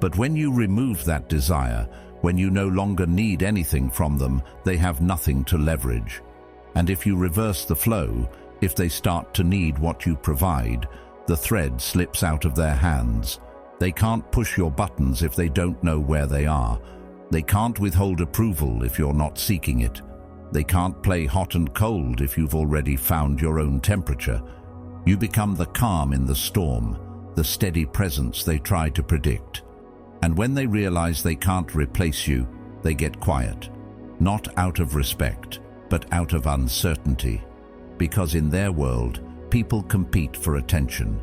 But when you remove that desire, when you no longer need anything from them, they have nothing to leverage. And if you reverse the flow, if they start to need what you provide, the thread slips out of their hands. They can't push your buttons if they don't know where they are. They can't withhold approval if you're not seeking it. They can't play hot and cold if you've already found your own temperature. You become the calm in the storm, the steady presence they try to predict. And when they realize they can't replace you, they get quiet. Not out of respect, but out of uncertainty. Because in their world, people compete for attention.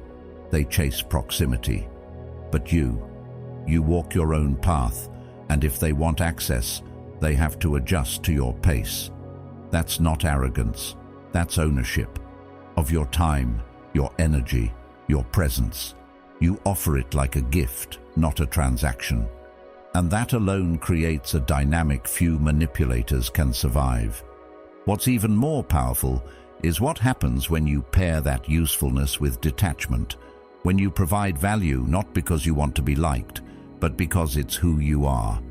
They chase proximity. But you walk your own path, and if they want access, they have to adjust to your pace. That's not arrogance. That's ownership of your time, your energy, your presence. You offer it like a gift, not a transaction. And that alone creates a dynamic few manipulators can survive. What's even more powerful is what happens when you pair that usefulness with detachment, when you provide value not because you want to be liked, but because it's who you are.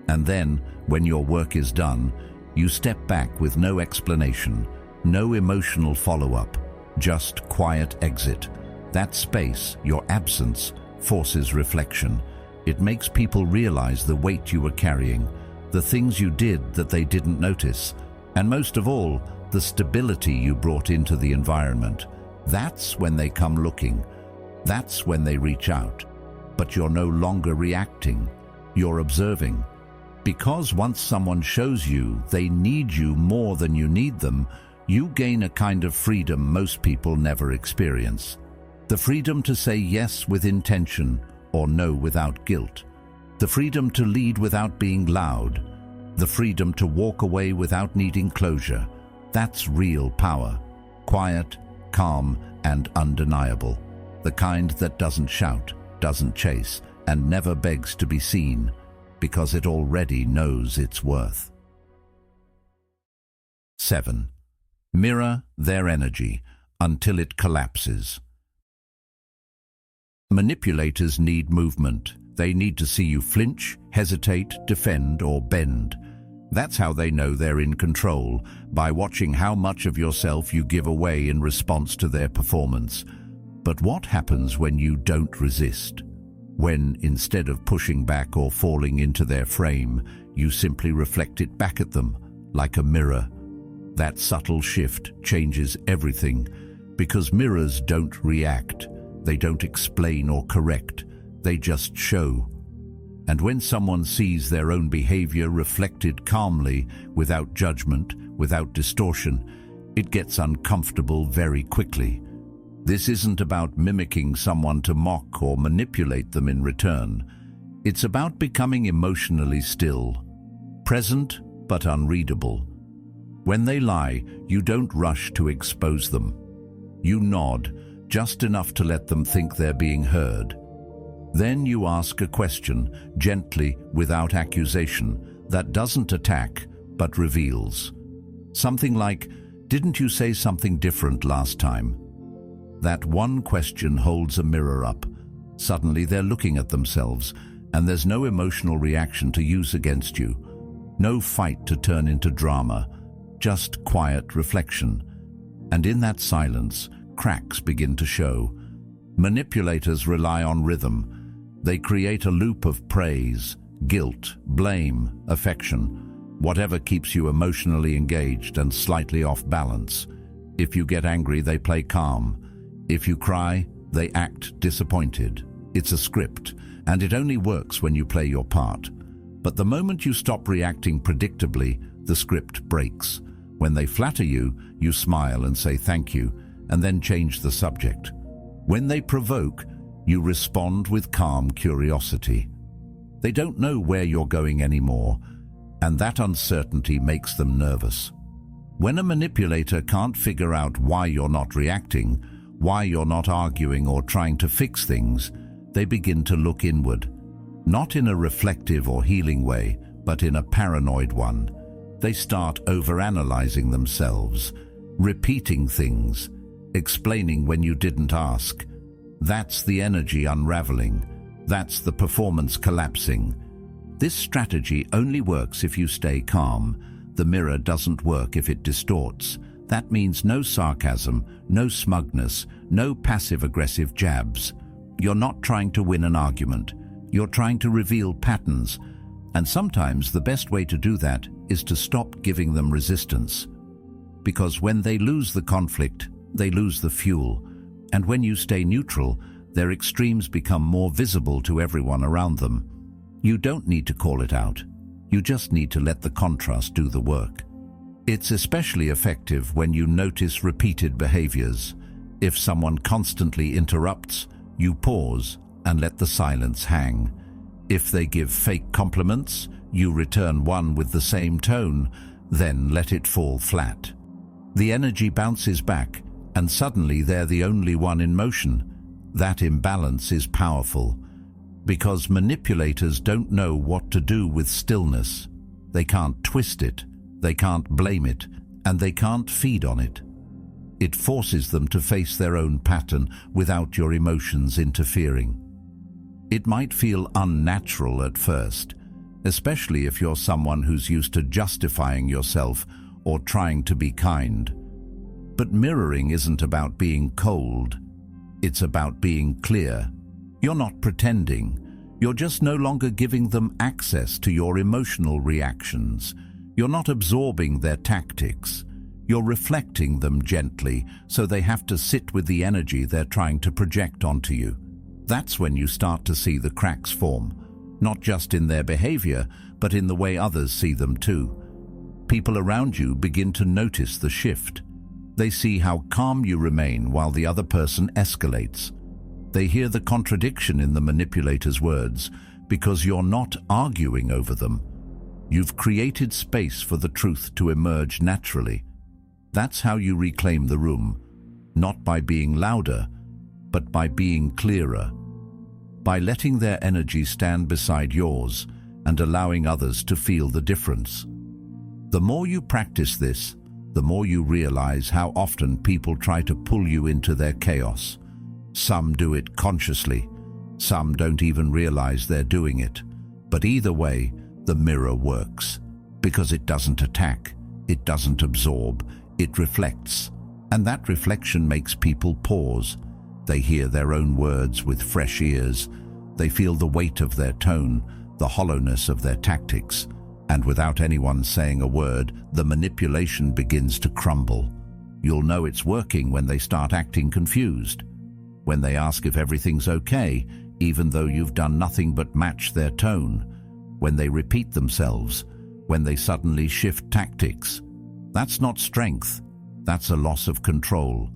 And then, when your work is done, you step back with no explanation, no emotional follow-up, just quiet exit. That space, your absence, forces reflection. It makes people realize the weight you were carrying, the things you did that they didn't notice, and most of all, the stability you brought into the environment. That's when they come looking. That's when they reach out. But you're no longer reacting. You're observing. Because once someone shows you they need you more than you need them, you gain a kind of freedom most people never experience. The freedom to say yes with intention or no without guilt. The freedom to lead without being loud. The freedom to walk away without needing closure. That's real power. Quiet, calm, and undeniable. The kind that doesn't shout, doesn't chase, and never begs to be seen, because it already knows its worth. 7. Mirror their energy until it collapses. Manipulators need movement. They need to see you flinch, hesitate, defend, or bend. That's how they know they're in control, by watching how much of yourself you give away in response to their performance. But what happens when you don't resist? When, instead of pushing back or falling into their frame, you simply reflect it back at them, like a mirror. That subtle shift changes everything, because mirrors don't react. They don't explain or correct. They just show. And when someone sees their own behavior reflected calmly, without judgment, without distortion, it gets uncomfortable very quickly. This isn't about mimicking someone to mock or manipulate them in return. It's about becoming emotionally still, present but unreadable. When they lie, you don't rush to expose them. You nod, just enough to let them think they're being heard. Then you ask a question, gently, without accusation, that doesn't attack, but reveals. Something like, "Didn't you say something different last time?" That one question holds a mirror up. Suddenly they're looking at themselves, and there's no emotional reaction to use against you. No fight to turn into drama, just quiet reflection. And in that silence, cracks begin to show. Manipulators rely on rhythm. They create a loop of praise, guilt, blame, affection, whatever keeps you emotionally engaged and slightly off balance. If you get angry, they play calm. If you cry, they act disappointed. It's a script, and it only works when you play your part. But the moment you stop reacting predictably, the script breaks. When they flatter you, you smile and say thank you, and then change the subject. When they provoke, you respond with calm curiosity. They don't know where you're going anymore, and that uncertainty makes them nervous. When a manipulator can't figure out why you're not reacting, why you're not arguing or trying to fix things, they begin to look inward. Not in a reflective or healing way, but in a paranoid one. They start overanalyzing themselves, repeating things, explaining when you didn't ask. That's the energy unraveling. That's the performance collapsing. This strategy only works if you stay calm. The mirror doesn't work if it distorts. That means no sarcasm, no smugness, no passive-aggressive jabs. You're not trying to win an argument. You're trying to reveal patterns. And sometimes the best way to do that is to stop giving them resistance. Because when they lose the conflict, they lose the fuel. And when you stay neutral, their extremes become more visible to everyone around them. You don't need to call it out. You just need to let the contrast do the work. It's especially effective when you notice repeated behaviors. If someone constantly interrupts, you pause and let the silence hang. If they give fake compliments, you return one with the same tone, then let it fall flat. The energy bounces back, and suddenly they're the only one in motion. That imbalance is powerful, because manipulators don't know what to do with stillness. They can't twist it, they can't blame it, and they can't feed on it. It forces them to face their own pattern without your emotions interfering. It might feel unnatural at first, especially if you're someone who's used to justifying yourself or trying to be kind. But mirroring isn't about being cold. It's about being clear. You're not pretending. You're just no longer giving them access to your emotional reactions. You're not absorbing their tactics. You're reflecting them gently, so they have to sit with the energy they're trying to project onto you. That's when you start to see the cracks form, not just in their behavior, but in the way others see them too. People around you begin to notice the shift. They see how calm you remain while the other person escalates. They hear the contradiction in the manipulator's words because you're not arguing over them. You've created space for the truth to emerge naturally. That's how you reclaim the room, not by being louder, but by being clearer, by letting their energy stand beside yours and allowing others to feel the difference. The more you practice this, the more you realize how often people try to pull you into their chaos. Some do it consciously, some don't even realize they're doing it. But either way, the mirror works, because it doesn't attack, it doesn't absorb, it reflects. And that reflection makes people pause. They hear their own words with fresh ears. They feel the weight of their tone, the hollowness of their tactics. And without anyone saying a word, the manipulation begins to crumble. You'll know it's working when they start acting confused, when they ask if everything's okay, even though you've done nothing but match their tone, when they repeat themselves, when they suddenly shift tactics. That's not strength, that's a loss of control.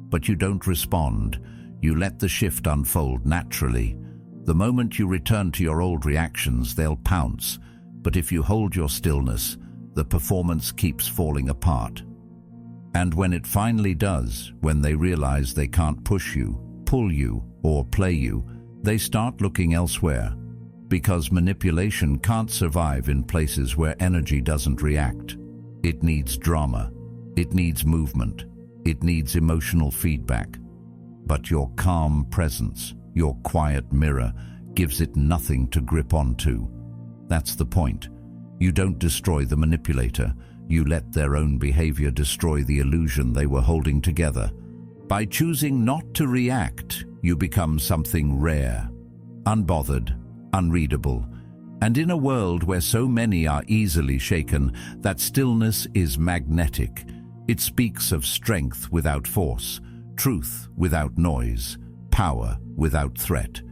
But you don't respond, you let the shift unfold naturally. The moment you return to your old reactions, they'll pounce. But if you hold your stillness, the performance keeps falling apart. And when it finally does, when they realize they can't push you, pull you, or play you, they start looking elsewhere. Because manipulation can't survive in places where energy doesn't react. It needs drama. It needs movement. It needs emotional feedback. But your calm presence, your quiet mirror, gives it nothing to grip onto. That's the point. You don't destroy the manipulator. You let their own behavior destroy the illusion they were holding together. By choosing not to react, you become something rare, unbothered, unreadable. And in a world where so many are easily shaken, that stillness is magnetic. It speaks of strength without force, truth without noise, power without threat.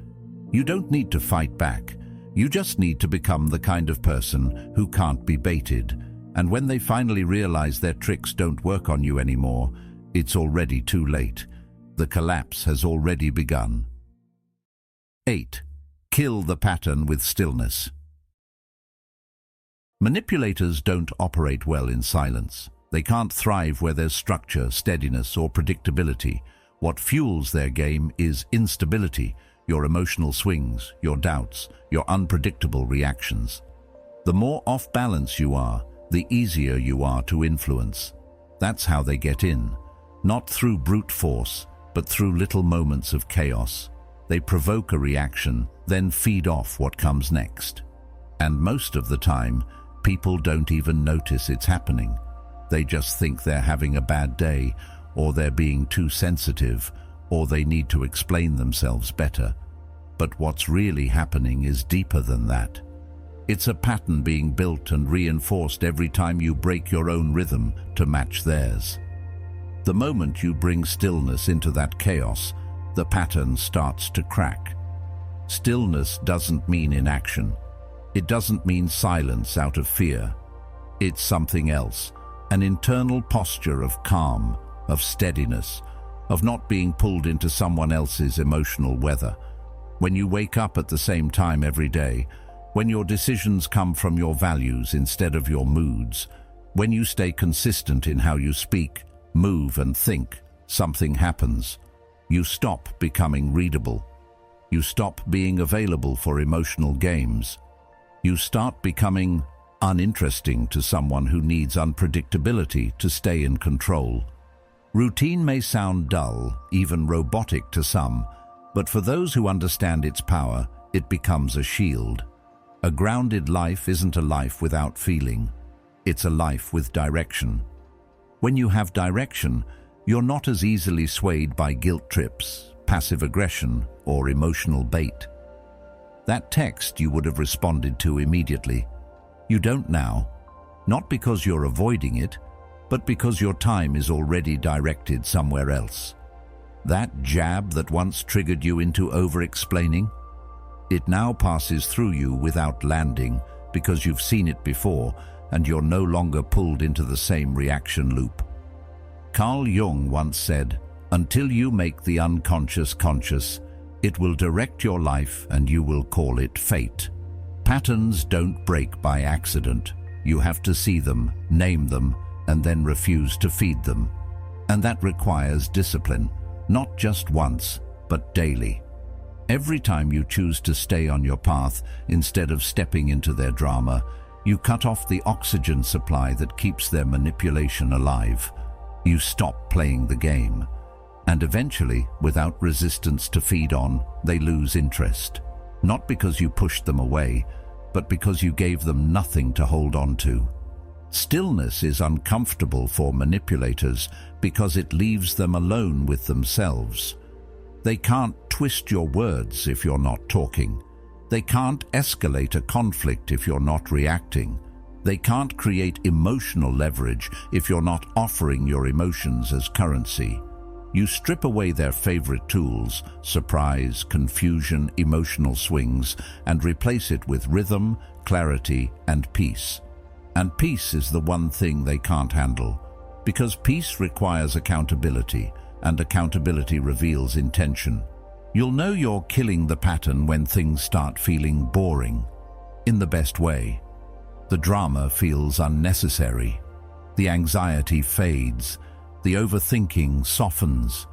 You don't need to fight back. You just need to become the kind of person who can't be baited. And when they finally realize their tricks don't work on you anymore, it's already too late. The collapse has already begun. 8. Kill the pattern with stillness. Manipulators don't operate well in silence. They can't thrive where there's structure, steadiness, or predictability. What fuels their game is instability, your emotional swings, your doubts, your unpredictable reactions. The more off balance you are, the easier you are to influence. That's how they get in. Not through brute force, but through little moments of chaos. They provoke a reaction, then feed off what comes next. And most of the time, people don't even notice it's happening. They just think they're having a bad day, or they're being too sensitive, or they need to explain themselves better. But what's really happening is deeper than that. It's a pattern being built and reinforced every time you break your own rhythm to match theirs. The moment you bring stillness into that chaos, the pattern starts to crack. Stillness doesn't mean inaction. It doesn't mean silence out of fear. It's something else, an internal posture of calm, of steadiness, of not being pulled into someone else's emotional weather. When you wake up at the same time every day, when your decisions come from your values instead of your moods, when you stay consistent in how you speak, move and think, something happens. You stop becoming readable. You stop being available for emotional games. You start becoming uninteresting to someone who needs unpredictability to stay in control. Routine may sound dull, even robotic to some, but for those who understand its power, it becomes a shield. A grounded life isn't a life without feeling. It's a life with direction. When you have direction, you're not as easily swayed by guilt trips, passive aggression, or emotional bait. That text you would have responded to immediately. You don't now, not because you're avoiding it, but because your time is already directed somewhere else. That jab that once triggered you into over-explaining, it now passes through you without landing because you've seen it before and you're no longer pulled into the same reaction loop. Carl Jung once said, "Until you make the unconscious conscious, it will direct your life and you will call it fate." Patterns don't break by accident. You have to see them, name them, and then refuse to feed them. And that requires discipline, not just once, but daily. Every time you choose to stay on your path instead of stepping into their drama, you cut off the oxygen supply that keeps their manipulation alive. You stop playing the game. And eventually, without resistance to feed on, they lose interest. Not because you pushed them away, but because you gave them nothing to hold on to. Stillness is uncomfortable for manipulators because it leaves them alone with themselves. They can't twist your words if you're not talking. They can't escalate a conflict if you're not reacting. They can't create emotional leverage if you're not offering your emotions as currency. You strip away their favorite tools, surprise, confusion, emotional swings, and replace it with rhythm, clarity, and peace. And peace is the one thing they can't handle, because peace requires accountability, and accountability reveals intention. You'll know you're killing the pattern when things start feeling boring, in the best way. The drama feels unnecessary. The anxiety fades. The overthinking softens.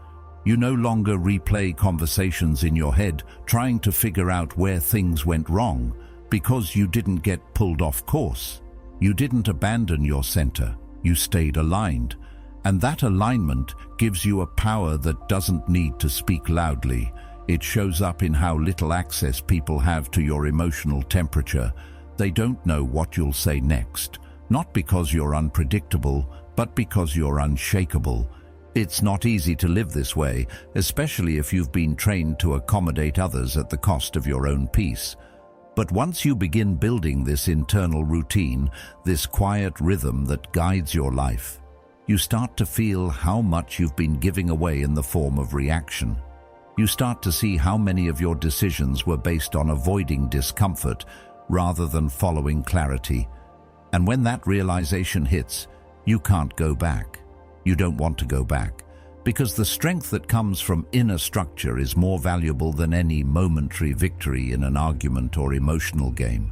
You no longer replay conversations in your head trying to figure out where things went wrong because you didn't get pulled off course. You didn't abandon your center. You stayed aligned. And that alignment gives you a power that doesn't need to speak loudly. It shows up in how little access people have to your emotional temperature. They don't know what you'll say next, not because you're unpredictable, but because you're unshakable. It's not easy to live this way, especially if you've been trained to accommodate others at the cost of your own peace. But once you begin building this internal routine, this quiet rhythm that guides your life, you start to feel how much you've been giving away in the form of reaction. You start to see how many of your decisions were based on avoiding discomfort rather than following clarity. And when that realization hits, you can't go back. You don't want to go back, because the strength that comes from inner structure is more valuable than any momentary victory in an argument or emotional game.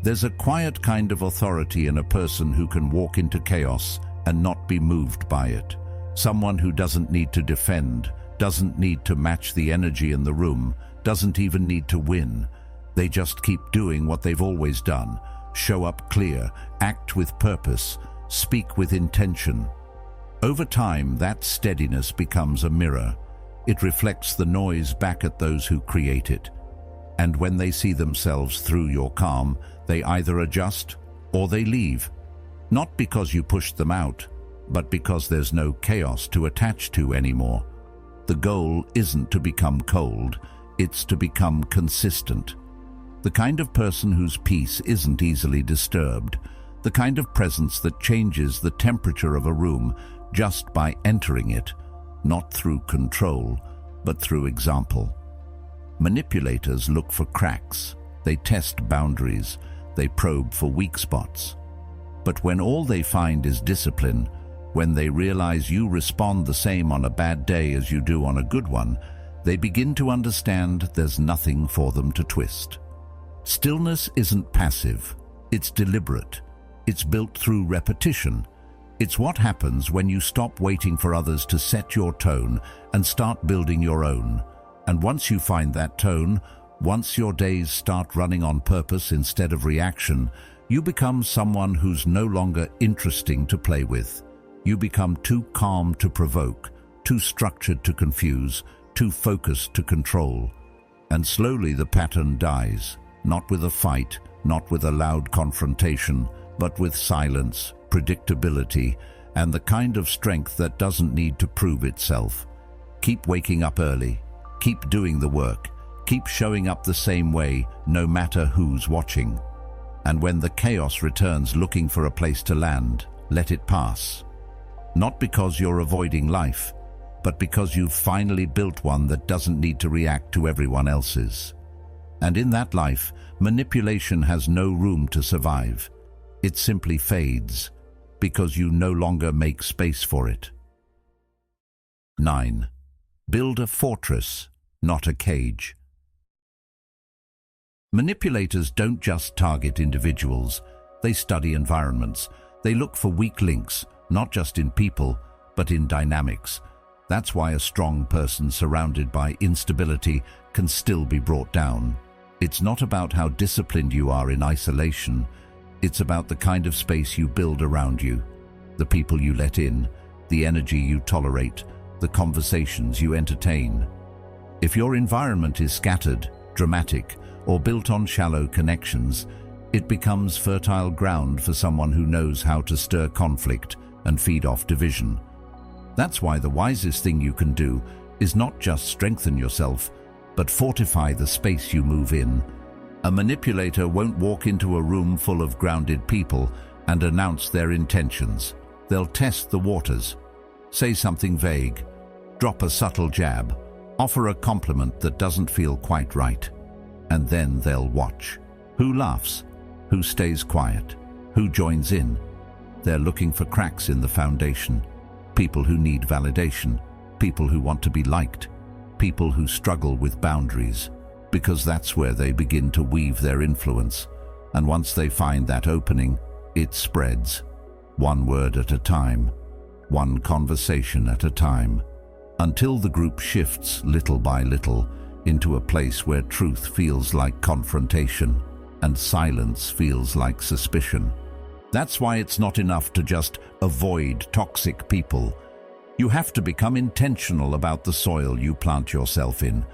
There's a quiet kind of authority in a person who can walk into chaos and not be moved by it. Someone who doesn't need to defend, doesn't need to match the energy in the room, doesn't even need to win. They just keep doing what they've always done, show up clear, act with purpose, speak with intention. Over time, that steadiness becomes a mirror. It reflects the noise back at those who create it. And when they see themselves through your calm, they either adjust or they leave. Not because you pushed them out, but because there's no chaos to attach to anymore. The goal isn't to become cold, it's to become consistent. The kind of person whose peace isn't easily disturbed, the kind of presence that changes the temperature of a room just by entering it, not through control, but through example. Manipulators look for cracks, they test boundaries, they probe for weak spots. But when all they find is discipline, when they realize you respond the same on a bad day as you do on a good one, they begin to understand there's nothing for them to twist. Stillness isn't passive, it's deliberate. It's built through repetition. It's what happens when you stop waiting for others to set your tone and start building your own. And once you find that tone, once your days start running on purpose instead of reaction, you become someone who's no longer interesting to play with. You become too calm to provoke, too structured to confuse, too focused to control. And slowly the pattern dies, not with a fight, not with a loud confrontation, but with silence, predictability, and the kind of strength that doesn't need to prove itself. Keep waking up early, keep doing the work, keep showing up the same way, no matter who's watching. And when the chaos returns looking for a place to land, let it pass. Not because you're avoiding life, but because you've finally built one that doesn't need to react to everyone else's. And in that life, manipulation has no room to survive. It simply fades, because you no longer make space for it. 9. Build a fortress, not a cage. Manipulators don't just target individuals, they study environments. They look for weak links, not just in people, but in dynamics. That's why a strong person surrounded by instability can still be brought down. It's not about how disciplined you are in isolation. It's about the kind of space you build around you, the people you let in, the energy you tolerate, the conversations you entertain. If your environment is scattered, dramatic, or built on shallow connections, it becomes fertile ground for someone who knows how to stir conflict and feed off division. That's why the wisest thing you can do is not just strengthen yourself, but fortify the space you move in. A manipulator won't walk into a room full of grounded people and announce their intentions. They'll test the waters, say something vague, drop a subtle jab, offer a compliment that doesn't feel quite right, and then they'll watch. Who laughs? Who stays quiet? Who joins in? They're looking for cracks in the foundation. People who need validation, people who want to be liked, people who struggle with boundaries, because that's where they begin to weave their influence. And once they find that opening, it spreads. One word at a time, one conversation at a time, until the group shifts little by little into a place where truth feels like confrontation and silence feels like suspicion. That's why it's not enough to just avoid toxic people. You have to become intentional about the soil you plant yourself in.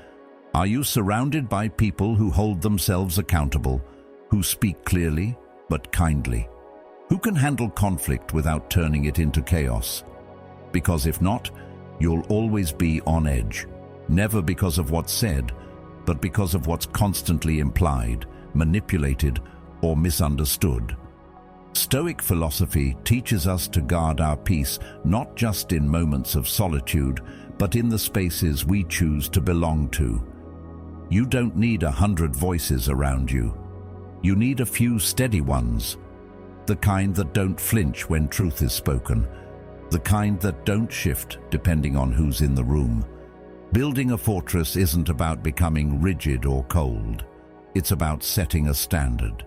Are you surrounded by people who hold themselves accountable, who speak clearly but kindly, who can handle conflict without turning it into chaos? Because if not, you'll always be on edge, never because of what's said, but because of what's constantly implied, manipulated, or misunderstood. Stoic philosophy teaches us to guard our peace not just in moments of solitude, but in the spaces we choose to belong to. You don't need 100 voices around you. You need a few steady ones, the kind that don't flinch when truth is spoken, the kind that don't shift depending on who's in the room. Building a fortress isn't about becoming rigid or cold. It's about setting a standard.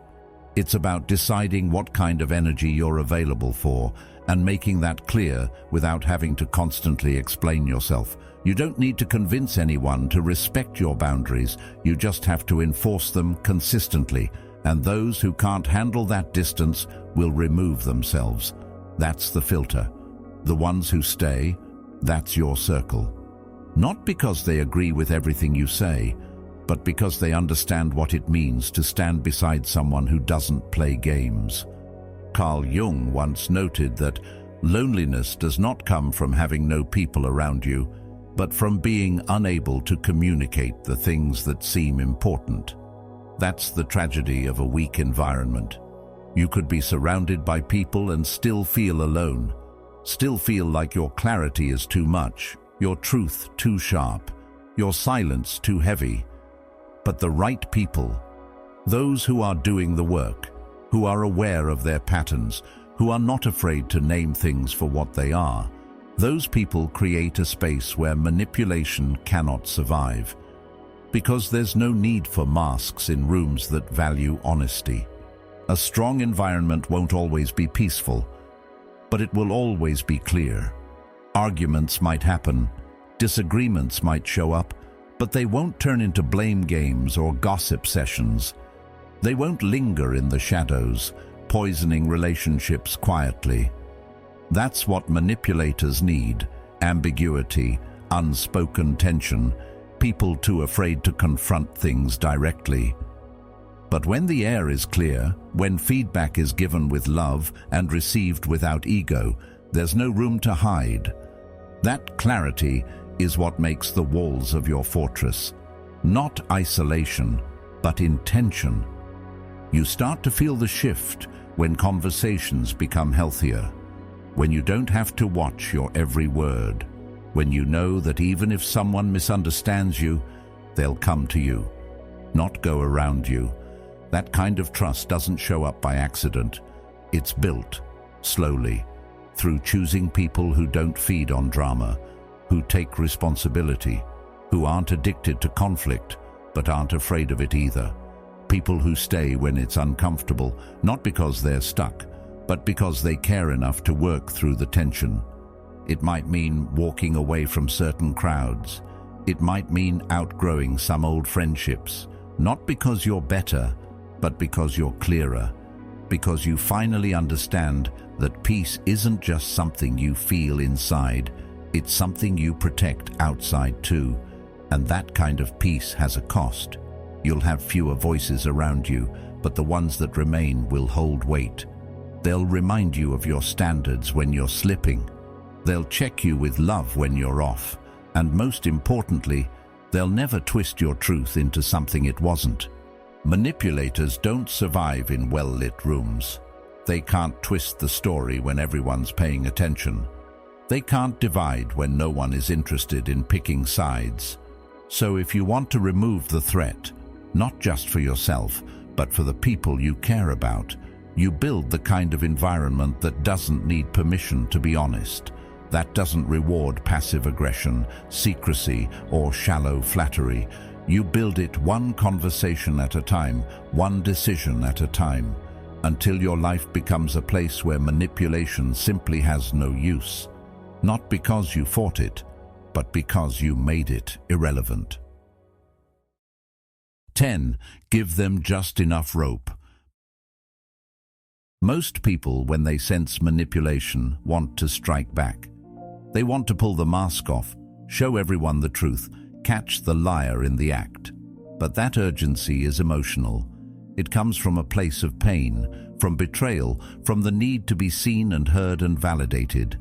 It's about deciding what kind of energy you're available for and making that clear without having to constantly explain yourself. You don't need to convince anyone to respect your boundaries. You just have to enforce them consistently, and those who can't handle that distance will remove themselves. That's the filter. The ones who stay, that's your circle. Not because they agree with everything you say, but because they understand what it means to stand beside someone who doesn't play games. Carl Jung once noted that loneliness does not come from having no people around you, but from being unable to communicate the things that seem important. That's the tragedy of a weak environment. You could be surrounded by people and still feel alone, still feel like your clarity is too much, your truth too sharp, your silence too heavy. But the right people, those who are doing the work, who are aware of their patterns, who are not afraid to name things for what they are, those people create a space where manipulation cannot survive. Because there's no need for masks in rooms that value honesty. A strong environment won't always be peaceful, but it will always be clear. Arguments might happen, disagreements might show up, but they won't turn into blame games or gossip sessions. They won't linger in the shadows, poisoning relationships quietly. That's what manipulators need: ambiguity, unspoken tension, people too afraid to confront things directly. But when the air is clear, when feedback is given with love and received without ego, there's no room to hide. That clarity is what makes the walls of your fortress. Not isolation, but intention. You start to feel the shift when conversations become healthier, when you don't have to watch your every word, when you know that even if someone misunderstands you, they'll come to you, not go around you. That kind of trust doesn't show up by accident. It's built, slowly, through choosing people who don't feed on drama, who take responsibility, who aren't addicted to conflict, but aren't afraid of it either. People who stay when it's uncomfortable, not because they're stuck, but because they care enough to work through the tension. It might mean walking away from certain crowds. It might mean outgrowing some old friendships, not because you're better, but because you're clearer, because you finally understand that peace isn't just something you feel inside, it's something you protect outside too, and that kind of peace has a cost. You'll have fewer voices around you, but the ones that remain will hold weight. They'll remind you of your standards when you're slipping. They'll check you with love when you're off, and most importantly, they'll never twist your truth into something it wasn't. Manipulators don't survive in well-lit rooms. They can't twist the story when everyone's paying attention. They can't divide when no one is interested in picking sides. So if you want to remove the threat, not just for yourself, but for the people you care about, you build the kind of environment that doesn't need permission to be honest, that doesn't reward passive aggression, secrecy, or shallow flattery. You build it one conversation at a time, one decision at a time, until your life becomes a place where manipulation simply has no use. Not because you fought it, but because you made it irrelevant. 10. Give them just enough rope. Most people, when they sense manipulation, want to strike back. They want to pull the mask off, show everyone the truth, catch the liar in the act. But that urgency is emotional. It comes from a place of pain, from betrayal, from the need to be seen and heard and validated.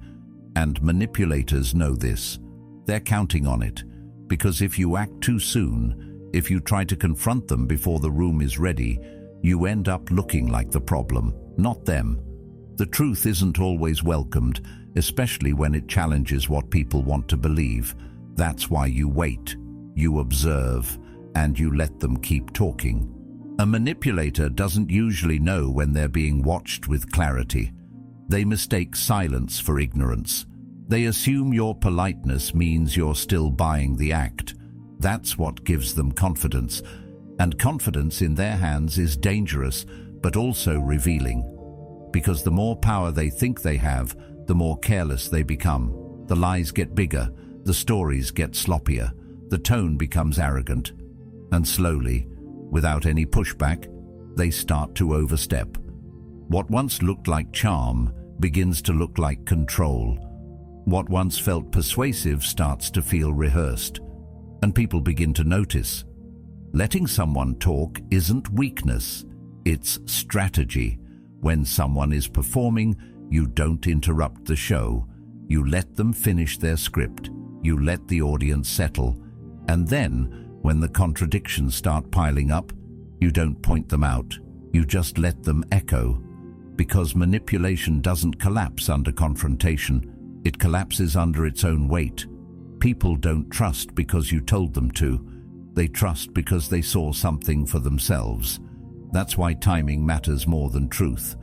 And manipulators know this. They're counting on it, because if you act too soon, if you try to confront them before the room is ready, you end up looking like the problem, not them. The truth isn't always welcomed, especially when it challenges what people want to believe. That's why you wait, you observe, and you let them keep talking. A manipulator doesn't usually know when they're being watched with clarity. They mistake silence for ignorance. They assume your politeness means you're still buying the act. That's what gives them confidence. And confidence in their hands is dangerous, but also revealing. Because the more power they think they have, the more careless they become. The lies get bigger, the stories get sloppier, the tone becomes arrogant. And slowly, without any pushback, they start to overstep. What once looked like charm begins to look like control. What once felt persuasive starts to feel rehearsed, and people begin to notice. Letting someone talk isn't weakness, it's strategy. When someone is performing, you don't interrupt the show. You let them finish their script. You let the audience settle. And then, when the contradictions start piling up, you don't point them out. You just let them echo. Because manipulation doesn't collapse under confrontation. It collapses under its own weight. People don't trust because you told them to. They trust because they saw something for themselves. That's why timing matters more than truth.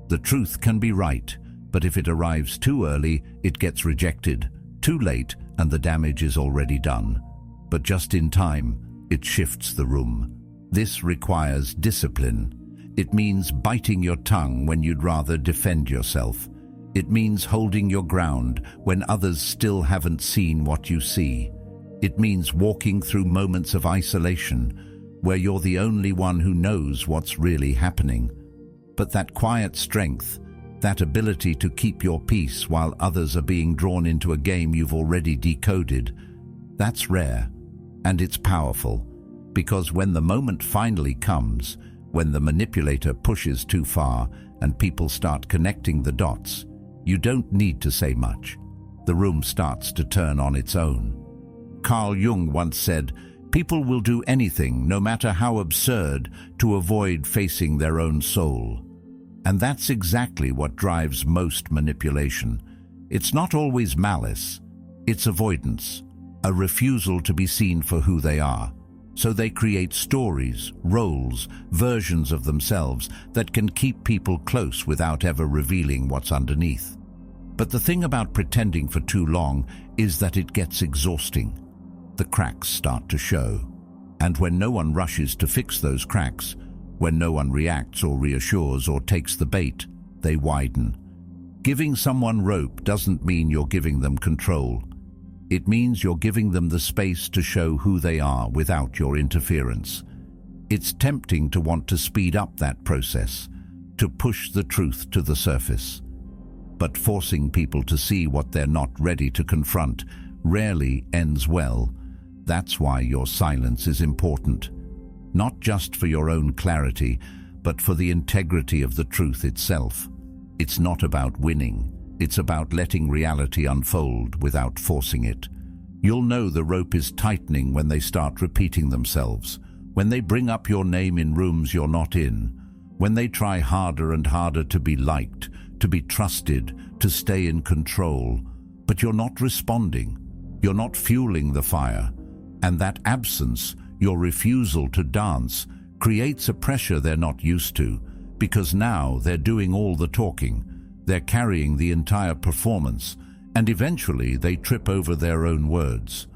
The truth can be right, but if it arrives too early, it gets rejected. Too late, and the damage is already done. But just in time, it shifts the room. This requires discipline. It means biting your tongue when you'd rather defend yourself. It means holding your ground when others still haven't seen what you see. It means walking through moments of isolation where you're the only one who knows what's really happening. But that quiet strength, that ability to keep your peace while others are being drawn into a game you've already decoded, that's rare, and it's powerful. Because when the moment finally comes, when the manipulator pushes too far and people start connecting the dots, you don't need to say much. The room starts to turn on its own. Carl Jung once said, "People will do anything, no matter how absurd, to avoid facing their own soul." And that's exactly what drives most manipulation. It's not always malice, it's avoidance, a refusal to be seen for who they are. So they create stories, roles, versions of themselves that can keep people close without ever revealing what's underneath. But the thing about pretending for too long is that it gets exhausting. The cracks start to show. And when no one rushes to fix those cracks, when no one reacts or reassures or takes the bait, they widen. Giving someone rope doesn't mean you're giving them control. It means you're giving them the space to show who they are without your interference. It's tempting to want to speed up that process, to push the truth to the surface. But forcing people to see what they're not ready to confront rarely ends well. That's why your silence is important. Not just for your own clarity, but for the integrity of the truth itself. It's not about winning. It's about letting reality unfold without forcing it. You'll know the rope is tightening when they start repeating themselves, when they bring up your name in rooms you're not in, when they try harder and harder to be liked, to be trusted, to stay in control. But you're not responding. You're not fueling the fire. And that absence, your refusal to dance, creates a pressure they're not used to, because now they're doing all the talking. They're carrying the entire performance, and eventually they trip over their own words.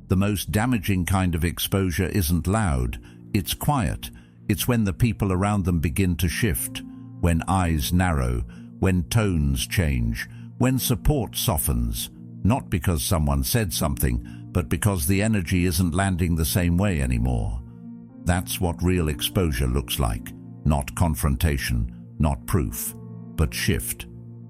The most damaging kind of exposure isn't loud, it's quiet. It's when the people around them begin to shift, when eyes narrow, when tones change, when support softens, not because someone said something, but because the energy isn't landing the same way anymore. That's what real exposure looks like. Not confrontation, not proof, but shift.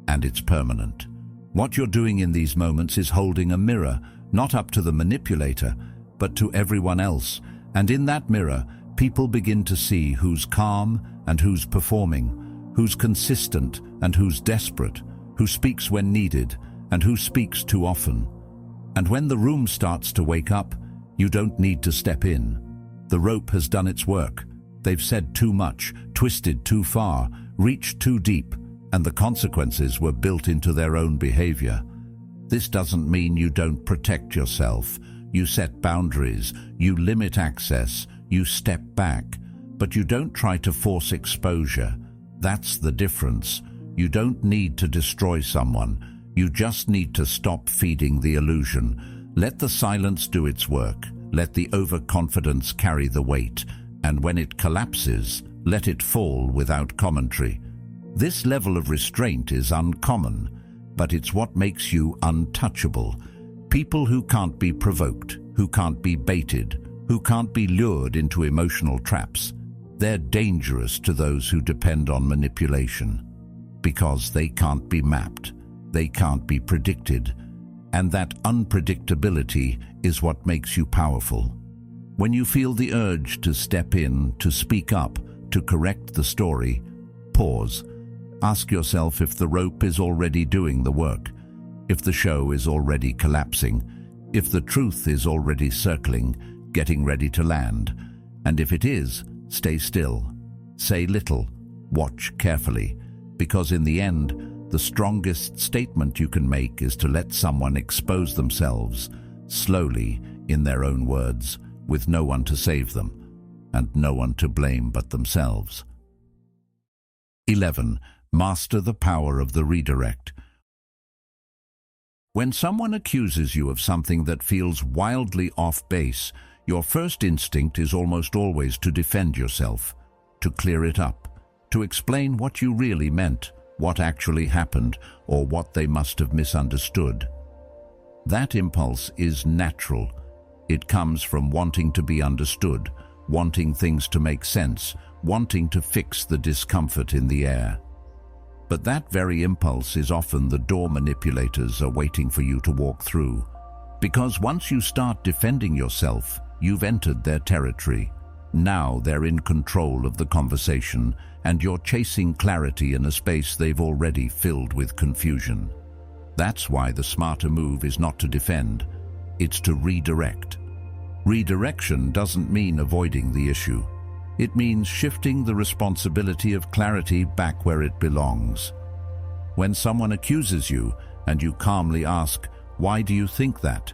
And it's permanent. What you're doing in these moments is holding a mirror, not up to the manipulator, but to everyone else. And in that mirror, people begin to see who's calm and who's performing, who's consistent and who's desperate, who speaks when needed and who speaks too often. And when the room starts to wake up, you don't need to step in. The rope has done its work. They've said too much, twisted too far, reached too deep, and the consequences were built into their own behavior. This doesn't mean you don't protect yourself. You set boundaries, you limit access, you step back, but you don't try to force exposure. That's the difference. You don't need to destroy someone. You just need to stop feeding the illusion. Let the silence do its work. Let the overconfidence carry the weight. And when it collapses, let it fall without commentary. This level of restraint is uncommon, but it's what makes you untouchable. People who can't be provoked, who can't be baited, who can't be lured into emotional traps. They're dangerous to those who depend on manipulation, because they can't be mapped, they can't be predicted, and that unpredictability is what makes you powerful. When you feel the urge to step in, to speak up, to correct the story, pause. Ask yourself if the rope is already doing the work, if the show is already collapsing, if the truth is already circling, getting ready to land. And if it is, stay still, say little, watch carefully, because in the end, the strongest statement you can make is to let someone expose themselves, slowly, in their own words, with no one to save them, and no one to blame but themselves. 11. Master the power of the redirect. When someone accuses you of something that feels wildly off base, your first instinct is almost always to defend yourself, to clear it up, to explain what you really meant, what actually happened, or what they must have misunderstood. That impulse is natural. It comes from wanting to be understood, wanting things to make sense, wanting to fix the discomfort in the air. But that very impulse is often the door manipulators are waiting for you to walk through. Because once you start defending yourself, you've entered their territory. Now they're in control of the conversation, and you're chasing clarity in a space they've already filled with confusion. That's why the smarter move is not to defend, it's to redirect. Redirection doesn't mean avoiding the issue. It means shifting the responsibility of clarity back where it belongs. When someone accuses you and you calmly ask, "Why do you think that?"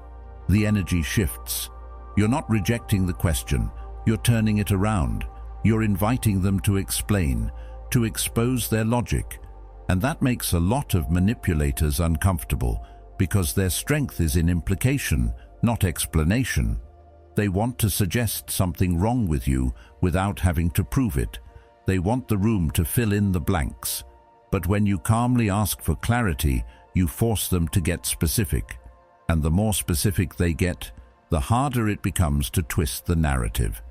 the energy shifts. You're not rejecting the question, you're turning it around. You're inviting them to explain, to expose their logic. And that makes a lot of manipulators uncomfortable, because their strength is in implication, not explanation. They want to suggest something wrong with you without having to prove it. They want the room to fill in the blanks. But when you calmly ask for clarity, you force them to get specific. And the more specific they get, the harder it becomes to twist the narrative.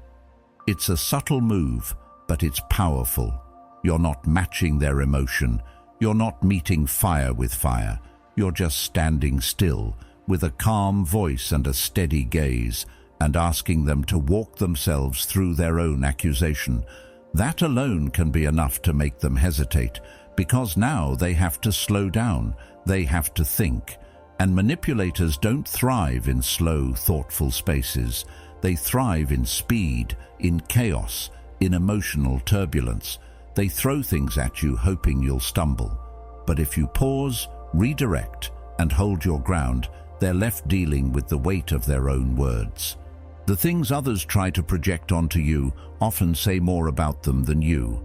It's a subtle move, but it's powerful. You're not matching their emotion. You're not meeting fire with fire. You're just standing still, with a calm voice and a steady gaze, and asking them to walk themselves through their own accusation. That alone can be enough to make them hesitate, because now they have to slow down, they have to think. And manipulators don't thrive in slow, thoughtful spaces. They thrive in speed, in chaos, in emotional turbulence. They throw things at you hoping you'll stumble. But if you pause, redirect, and hold your ground, they're left dealing with the weight of their own words. The things others try to project onto you often say more about them than you.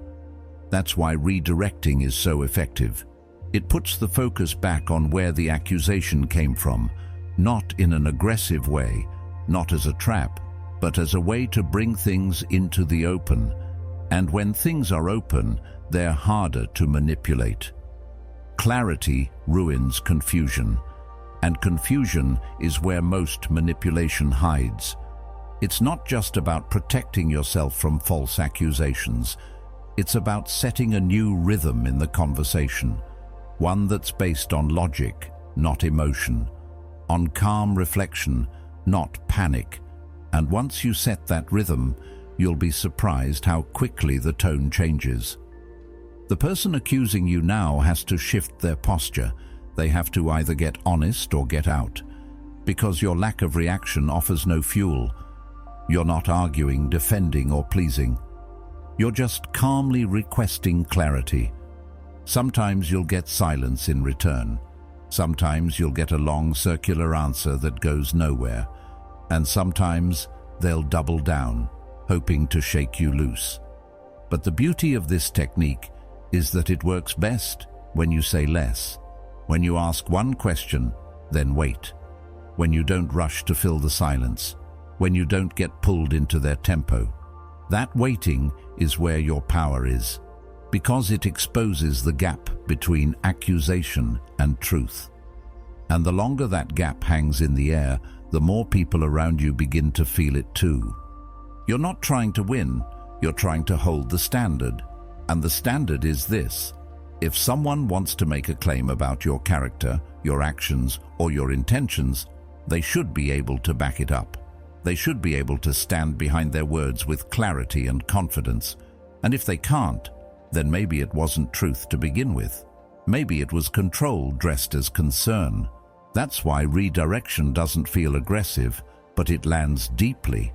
That's why redirecting is so effective. It puts the focus back on where the accusation came from, not in an aggressive way, not as a trap, but as a way to bring things into the open. And when things are open, they're harder to manipulate. Clarity ruins confusion, and confusion is where most manipulation hides. It's not just about protecting yourself from false accusations. It's about setting a new rhythm in the conversation, one that's based on logic, not emotion, on calm reflection, not panic. And once you set that rhythm, you'll be surprised how quickly the tone changes. The person accusing you now has to shift their posture. They have to either get honest or get out, because your lack of reaction offers no fuel. You're not arguing, defending, or pleasing. You're just calmly requesting clarity. Sometimes you'll get silence in return. Sometimes you'll get a long circular answer that goes nowhere. And sometimes they'll double down, hoping to shake you loose. But the beauty of this technique is that it works best when you say less. When you ask one question, then wait. When you don't rush to fill the silence. When you don't get pulled into their tempo. That waiting is where your power is, because it exposes the gap between accusation and truth. And the longer that gap hangs in the air, the more people around you begin to feel it too. You're not trying to win, You're trying to hold the standard. And the standard is this: if someone wants to make a claim about your character, your actions, or your intentions, they should be able to back it up. They should be able to stand behind their words with clarity and confidence. And if they can't, then maybe it wasn't truth to begin with. Maybe it was control dressed as concern. That's why redirection doesn't feel aggressive, but it lands deeply.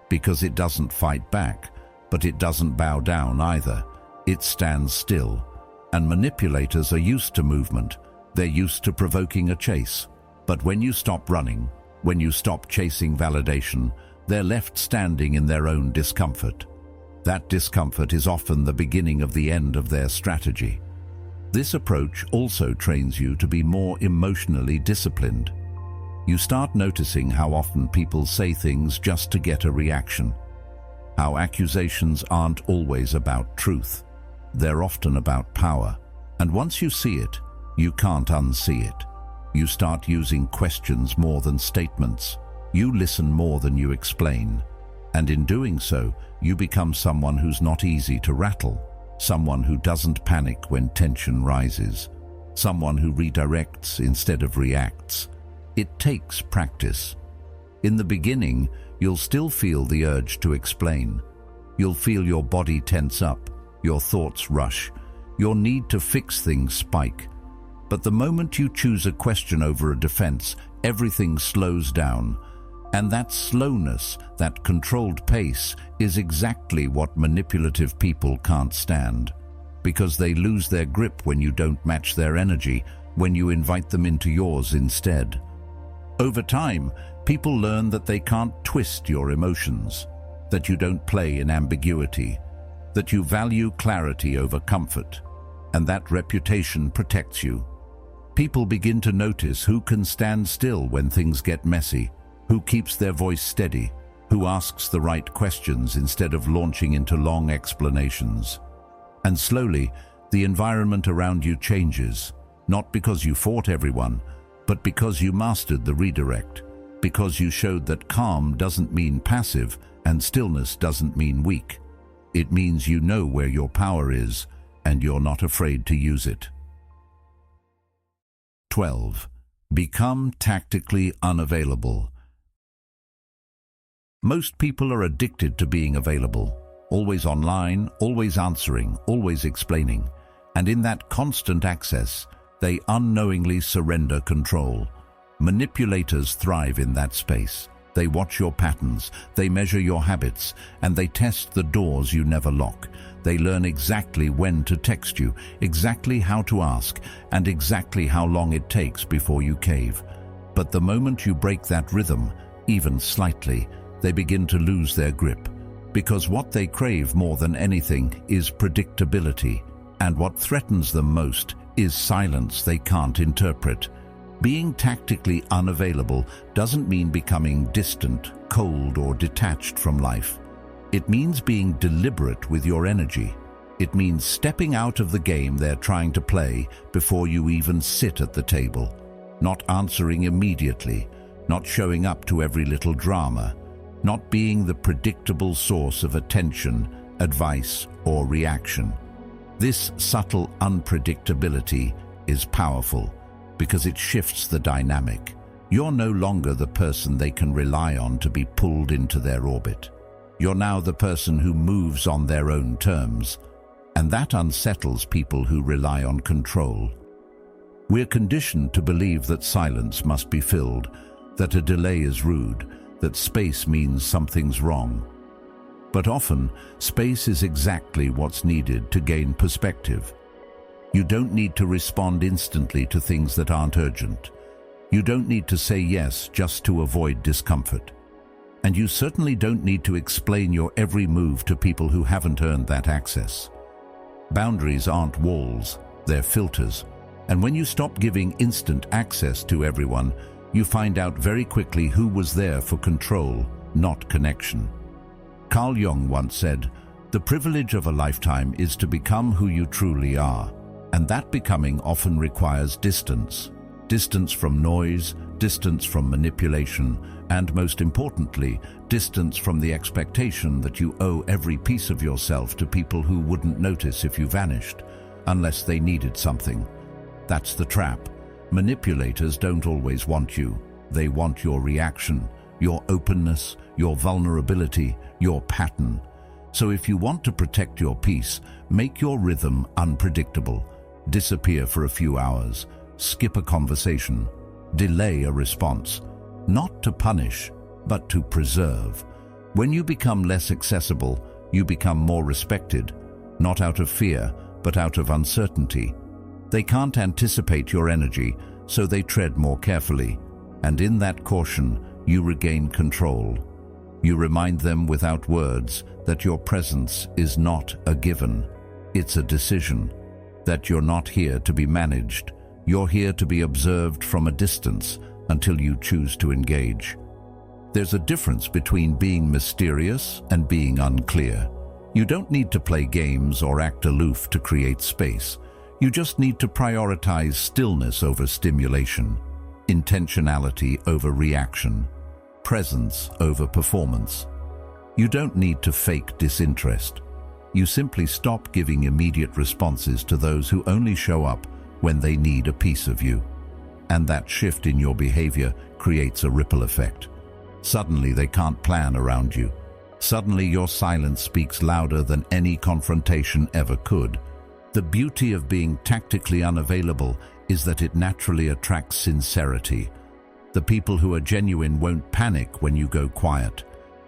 Because it doesn't fight back, but it doesn't bow down either. It stands still. And manipulators are used to movement. They're used to provoking a chase. But when you stop running, when you stop chasing validation, they're left standing in their own discomfort. That discomfort is often the beginning of the end of their strategy. This approach also trains you to be more emotionally disciplined. You start noticing how often people say things just to get a reaction. How accusations aren't always about truth. They're often about power. And once you see it, you can't unsee it. You start using questions more than statements. You listen more than you explain. And in doing so, you become someone who's not easy to rattle. Someone who doesn't panic when tension rises. Someone who redirects instead of reacts. It takes practice. In the beginning, you'll still feel the urge to explain. You'll feel your body tense up, your thoughts rush, your need to fix things spike. But the moment you choose a question over a defense, everything slows down. And that slowness, that controlled pace, is exactly what manipulative people can't stand. Because they lose their grip when you don't match their energy, when you invite them into yours instead. Over time, people learn that they can't twist your emotions, that you don't play in ambiguity, that you value clarity over comfort, and that reputation protects you. People begin to notice who can stand still when things get messy, who keeps their voice steady, who asks the right questions instead of launching into long explanations. And slowly, the environment around you changes, not because you fought everyone, but because you mastered the redirect, because you showed that calm doesn't mean passive and stillness doesn't mean weak. It means you know where your power is and you're not afraid to use it. 12. Become tactically unavailable. Most people are addicted to being available, always online, always answering, always explaining. And in that constant access, they unknowingly surrender control. Manipulators thrive in that space. They watch your patterns, they measure your habits, and they test the doors you never lock. They learn exactly when to text you, exactly how to ask, and exactly how long it takes before you cave. But the moment you break that rhythm, even slightly, they begin to lose their grip. Because what they crave more than anything is predictability, and what threatens them most is silence they can't interpret. Being tactically unavailable doesn't mean becoming distant, cold, or detached from life. It means being deliberate with your energy. It means stepping out of the game they're trying to play before you even sit at the table. Not answering immediately, not showing up to every little drama, not being the predictable source of attention, advice, or reaction. This subtle unpredictability is powerful because it shifts the dynamic. You're no longer the person they can rely on to be pulled into their orbit. You're now the person who moves on their own terms, and that unsettles people who rely on control. We're conditioned to believe that silence must be filled, that a delay is rude, that space means something's wrong. But often, space is exactly what's needed to gain perspective. You don't need to respond instantly to things that aren't urgent. You don't need to say yes just to avoid discomfort. And you certainly don't need to explain your every move to people who haven't earned that access. Boundaries aren't walls, they're filters. And when you stop giving instant access to everyone, you find out very quickly who was there for control, not connection. Carl Jung once said, "The privilege of a lifetime is to become who you truly are, and that becoming often requires distance. Distance from noise, distance from manipulation, and most importantly, distance from the expectation that you owe every piece of yourself to people who wouldn't notice if you vanished, unless they needed something. That's the trap. Manipulators don't always want you. They want your reaction, your openness, your vulnerability, your pattern. So if you want to protect your peace, make your rhythm unpredictable. Disappear for a few hours. Skip a conversation. Delay a response. Not to punish, but to preserve. When you become less accessible, you become more respected, not out of fear, but out of uncertainty. They can't anticipate your energy, so they tread more carefully. And in that caution, you regain control. You remind them without words that your presence is not a given. It's a decision. That you're not here to be managed. You're here to be observed from a distance until you choose to engage. There's a difference between being mysterious and being unclear. You don't need to play games or act aloof to create space. You just need to prioritize stillness over stimulation, intentionality over reaction, presence over performance. You don't need to fake disinterest. You simply stop giving immediate responses to those who only show up when they need a piece of you. And that shift in your behavior creates a ripple effect. Suddenly they can't plan around you. Suddenly your silence speaks louder than any confrontation ever could. The beauty of being tactically unavailable is that it naturally attracts sincerity. The people who are genuine won't panic when you go quiet.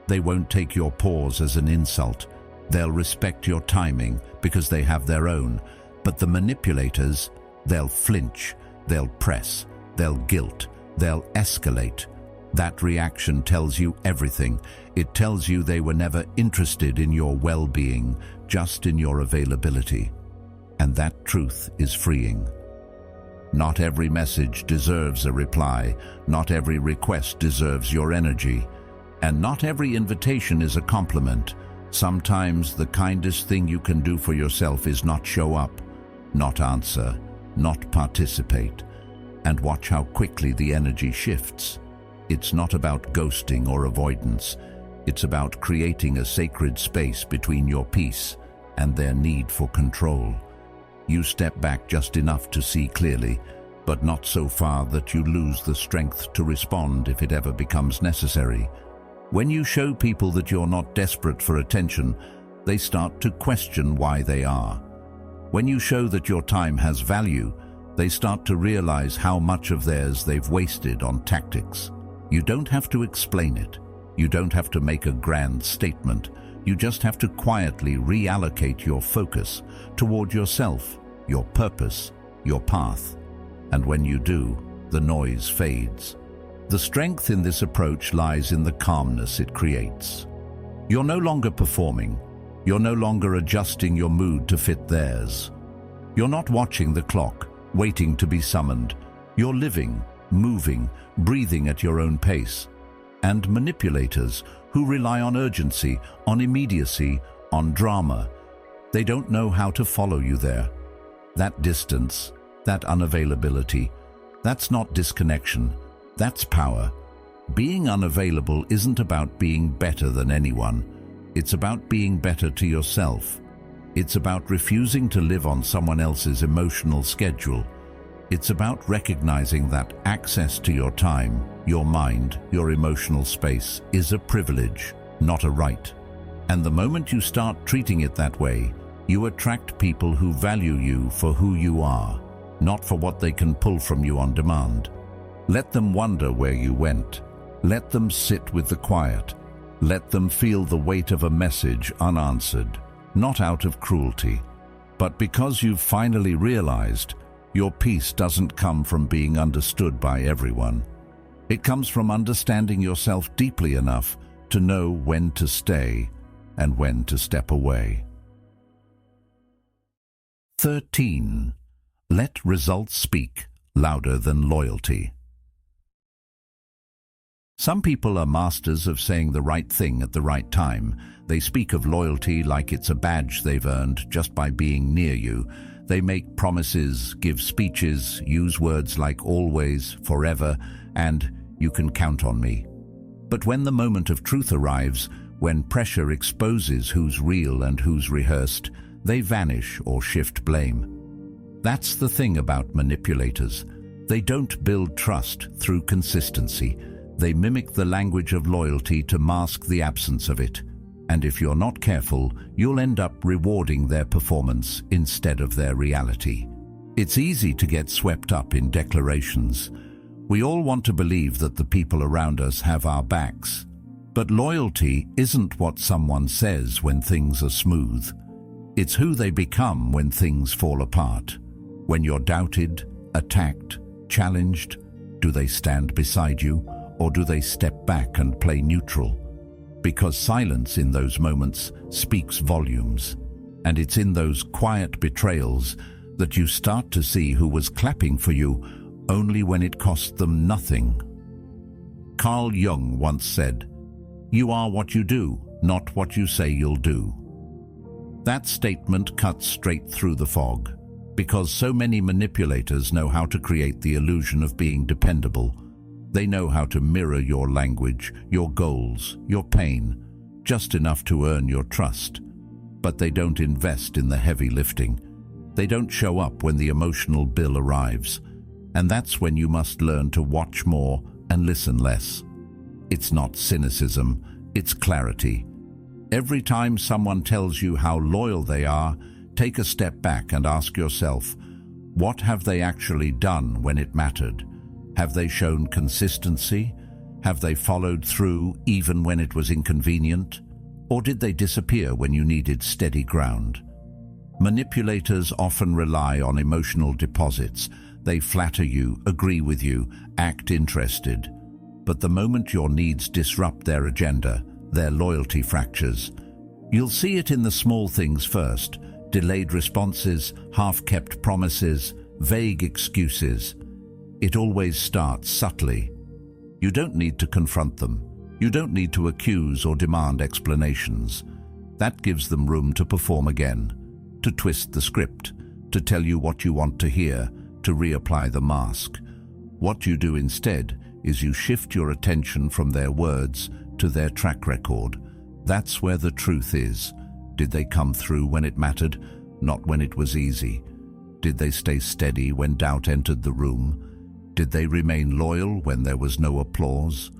They won't take your pause as an insult. They'll respect your timing because they have their own. But the manipulators, they'll flinch, they'll press, they'll guilt, they'll escalate. That reaction tells you everything. It tells you they were never interested in your well-being, just in your availability. And that truth is freeing. Not every message deserves a reply. Not every request deserves your energy. And not every invitation is a compliment. Sometimes the kindest thing you can do for yourself is not show up, not answer, not participate. And watch how quickly the energy shifts. It's not about ghosting or avoidance. It's about creating a sacred space between your peace and their need for control. You step back just enough to see clearly, but not so far that you lose the strength to respond if it ever becomes necessary. When you show people that you're not desperate for attention, they start to question why they are. When you show that your time has value, they start to realize how much of theirs they've wasted on tactics. You don't have to explain it. You don't have to make a grand statement. You just have to quietly reallocate your focus toward yourself, your purpose, your path. And when you do, the noise fades. The strength in this approach lies in the calmness it creates. You're no longer performing. You're no longer adjusting your mood to fit theirs. You're not watching the clock, waiting to be summoned. You're living, moving, breathing at your own pace. And manipulators who rely on urgency, on immediacy, on drama, they don't know how to follow you there. That distance, that unavailability, that's not disconnection, that's power. Being unavailable isn't about being better than anyone. It's about being better to yourself. It's about refusing to live on someone else's emotional schedule. It's about recognizing that access to your time, your mind, your emotional space is a privilege, not a right. And the moment you start treating it that way, you attract people who value you for who you are, not for what they can pull from you on demand. Let them wonder where you went. Let them sit with the quiet. Let them feel the weight of a message unanswered, not out of cruelty, but because you've finally realized your peace doesn't come from being understood by everyone. It comes from understanding yourself deeply enough to know when to stay and when to step away. 13. Let results speak louder than loyalty. Some people are masters of saying the right thing at the right time. They speak of loyalty like it's a badge they've earned just by being near you. They make promises, give speeches, use words like always, forever, and you can count on me. But when the moment of truth arrives, when pressure exposes who's real and who's rehearsed, they vanish or shift blame. That's the thing about manipulators. They don't build trust through consistency. They mimic the language of loyalty to mask the absence of it. And if you're not careful, you'll end up rewarding their performance instead of their reality. It's easy to get swept up in declarations. We all want to believe that the people around us have our backs. But loyalty isn't what someone says when things are smooth. It's who they become when things fall apart. When you're doubted, attacked, challenged, do they stand beside you, or do they step back and play neutral? Because silence in those moments speaks volumes, and it's in those quiet betrayals that you start to see who was clapping for you only when it cost them nothing. Carl Jung once said, "You are what you do, not what you say you'll do." That statement cuts straight through the fog, because so many manipulators know how to create the illusion of being dependable. They know how to mirror your language, your goals, your pain, just enough to earn your trust. But they don't invest in the heavy lifting. They don't show up when the emotional bill arrives. And that's when you must learn to watch more and listen less. It's not cynicism, it's clarity. Every time someone tells you how loyal they are, take a step back and ask yourself, what have they actually done when it mattered? Have they shown consistency? Have they followed through even when it was inconvenient? Or did they disappear when you needed steady ground? Manipulators often rely on emotional deposits. They flatter you, agree with you, act interested. But the moment your needs disrupt their agenda, their loyalty fractures. You'll see it in the small things first: delayed responses, half-kept promises, vague excuses. It always starts subtly. You don't need to confront them. You don't need to accuse or demand explanations. That gives them room to perform again, to twist the script, to tell you what you want to hear, to reapply the mask. What you do instead is you shift your attention from their words to their track record. That's where the truth is. Did they come through when it mattered, not when it was easy? Did they stay steady when doubt entered the room? Did they remain loyal when there was no applause?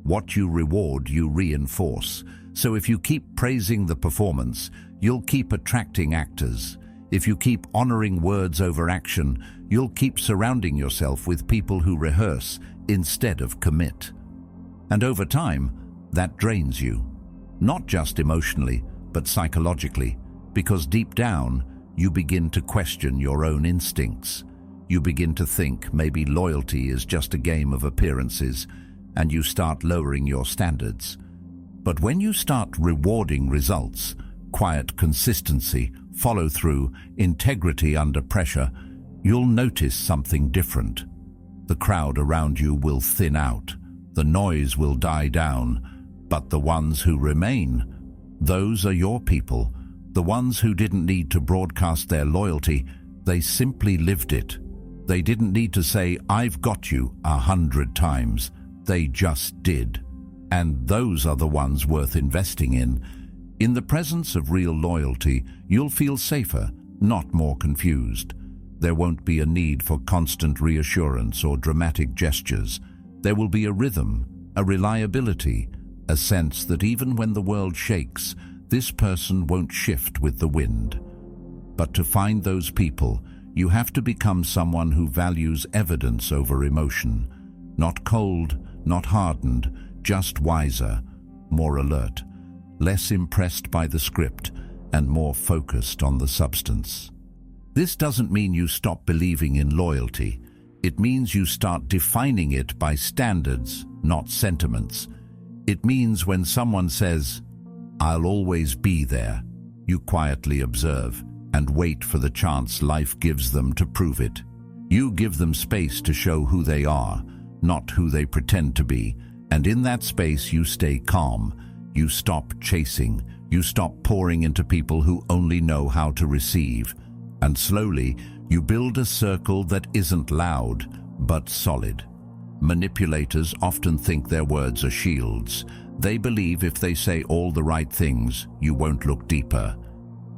What you reward, you reinforce. So if you keep praising the performance, you'll keep attracting actors. If you keep honoring words over action, you'll keep surrounding yourself with people who rehearse instead of commit. And over time, that drains you. Not just emotionally, but psychologically, because deep down, you begin to question your own instincts. You begin to think maybe loyalty is just a game of appearances, and you start lowering your standards. But when you start rewarding results, quiet consistency, follow-through, integrity under pressure, you'll notice something different. The crowd around you will thin out, the noise will die down, but the ones who remain, those are your people, the ones who didn't need to broadcast their loyalty, they simply lived it. They didn't need to say, "I've got you," 100 times. They just did. And those are the ones worth investing in. In the presence of real loyalty, you'll feel safer, not more confused. There won't be a need for constant reassurance or dramatic gestures. There will be a rhythm, a reliability, a sense that even when the world shakes, this person won't shift with the wind. But to find those people, you have to become someone who values evidence over emotion. Not cold, not hardened, just wiser, more alert, less impressed by the script, and more focused on the substance. This doesn't mean you stop believing in loyalty. It means you start defining it by standards, not sentiments. It means when someone says, "I'll always be there," you quietly observe and wait for the chance life gives them to prove it. You give them space to show who they are, not who they pretend to be, and in that space you stay calm. You stop chasing. You stop pouring into people who only know how to receive. And slowly, you build a circle that isn't loud, but solid. Manipulators often think their words are shields. They believe if they say all the right things, you won't look deeper.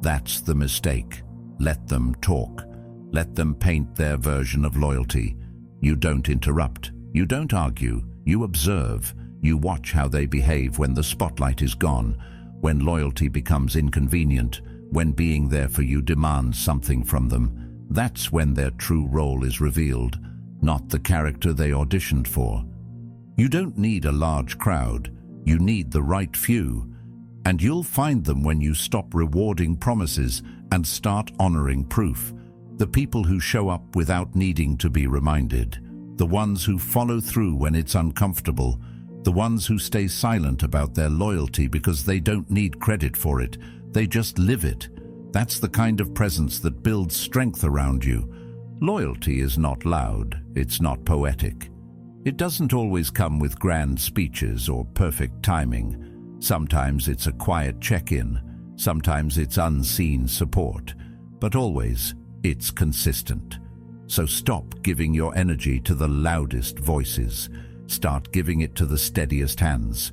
That's the mistake. Let them talk. Let them paint their version of loyalty. You don't interrupt. You don't argue. You observe. You watch how they behave when the spotlight is gone, when loyalty becomes inconvenient, when being there for you demands something from them. That's when their true role is revealed, not the character they auditioned for. You don't need a large crowd. You need the right few. And you'll find them when you stop rewarding promises and start honoring proof. The people who show up without needing to be reminded. The ones who follow through when it's uncomfortable. The ones who stay silent about their loyalty because they don't need credit for it. They just live it. That's the kind of presence that builds strength around you. Loyalty is not loud. It's not poetic. It doesn't always come with grand speeches or perfect timing. Sometimes it's a quiet check-in. Sometimes it's unseen support. But always, it's consistent. So stop giving your energy to the loudest voices. Start giving it to the steadiest hands.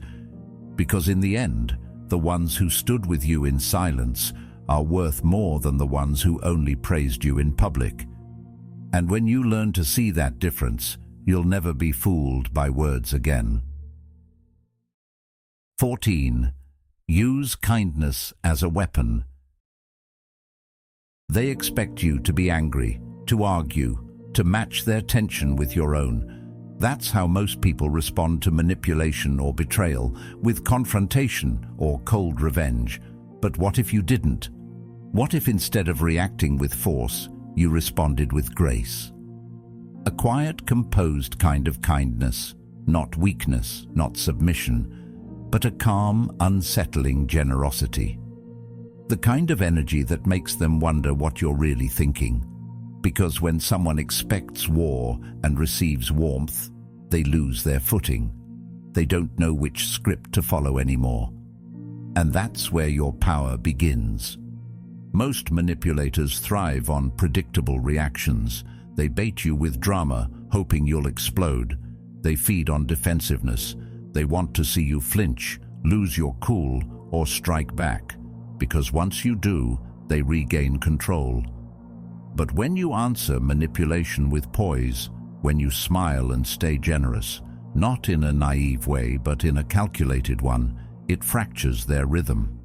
Because in the end, the ones who stood with you in silence are worth more than the ones who only praised you in public. And when you learn to see that difference, you'll never be fooled by words again. 14. Use kindness as a weapon. They expect you to be angry, to argue, to match their tension with your own. That's how most people respond to manipulation or betrayal, with confrontation or cold revenge. But what if you didn't? What if instead of reacting with force, you responded with grace? A quiet, composed kind of kindness, not weakness, not submission, but a calm, unsettling generosity. The kind of energy that makes them wonder what you're really thinking. Because when someone expects war and receives warmth, they lose their footing. They don't know which script to follow anymore. And that's where your power begins. Most manipulators thrive on predictable reactions. They bait you with drama, hoping you'll explode. They feed on defensiveness. They want to see you flinch, lose your cool, or strike back. Because once you do, they regain control. But when you answer manipulation with poise, when you smile and stay generous, not in a naive way but in a calculated one, it fractures their rhythm.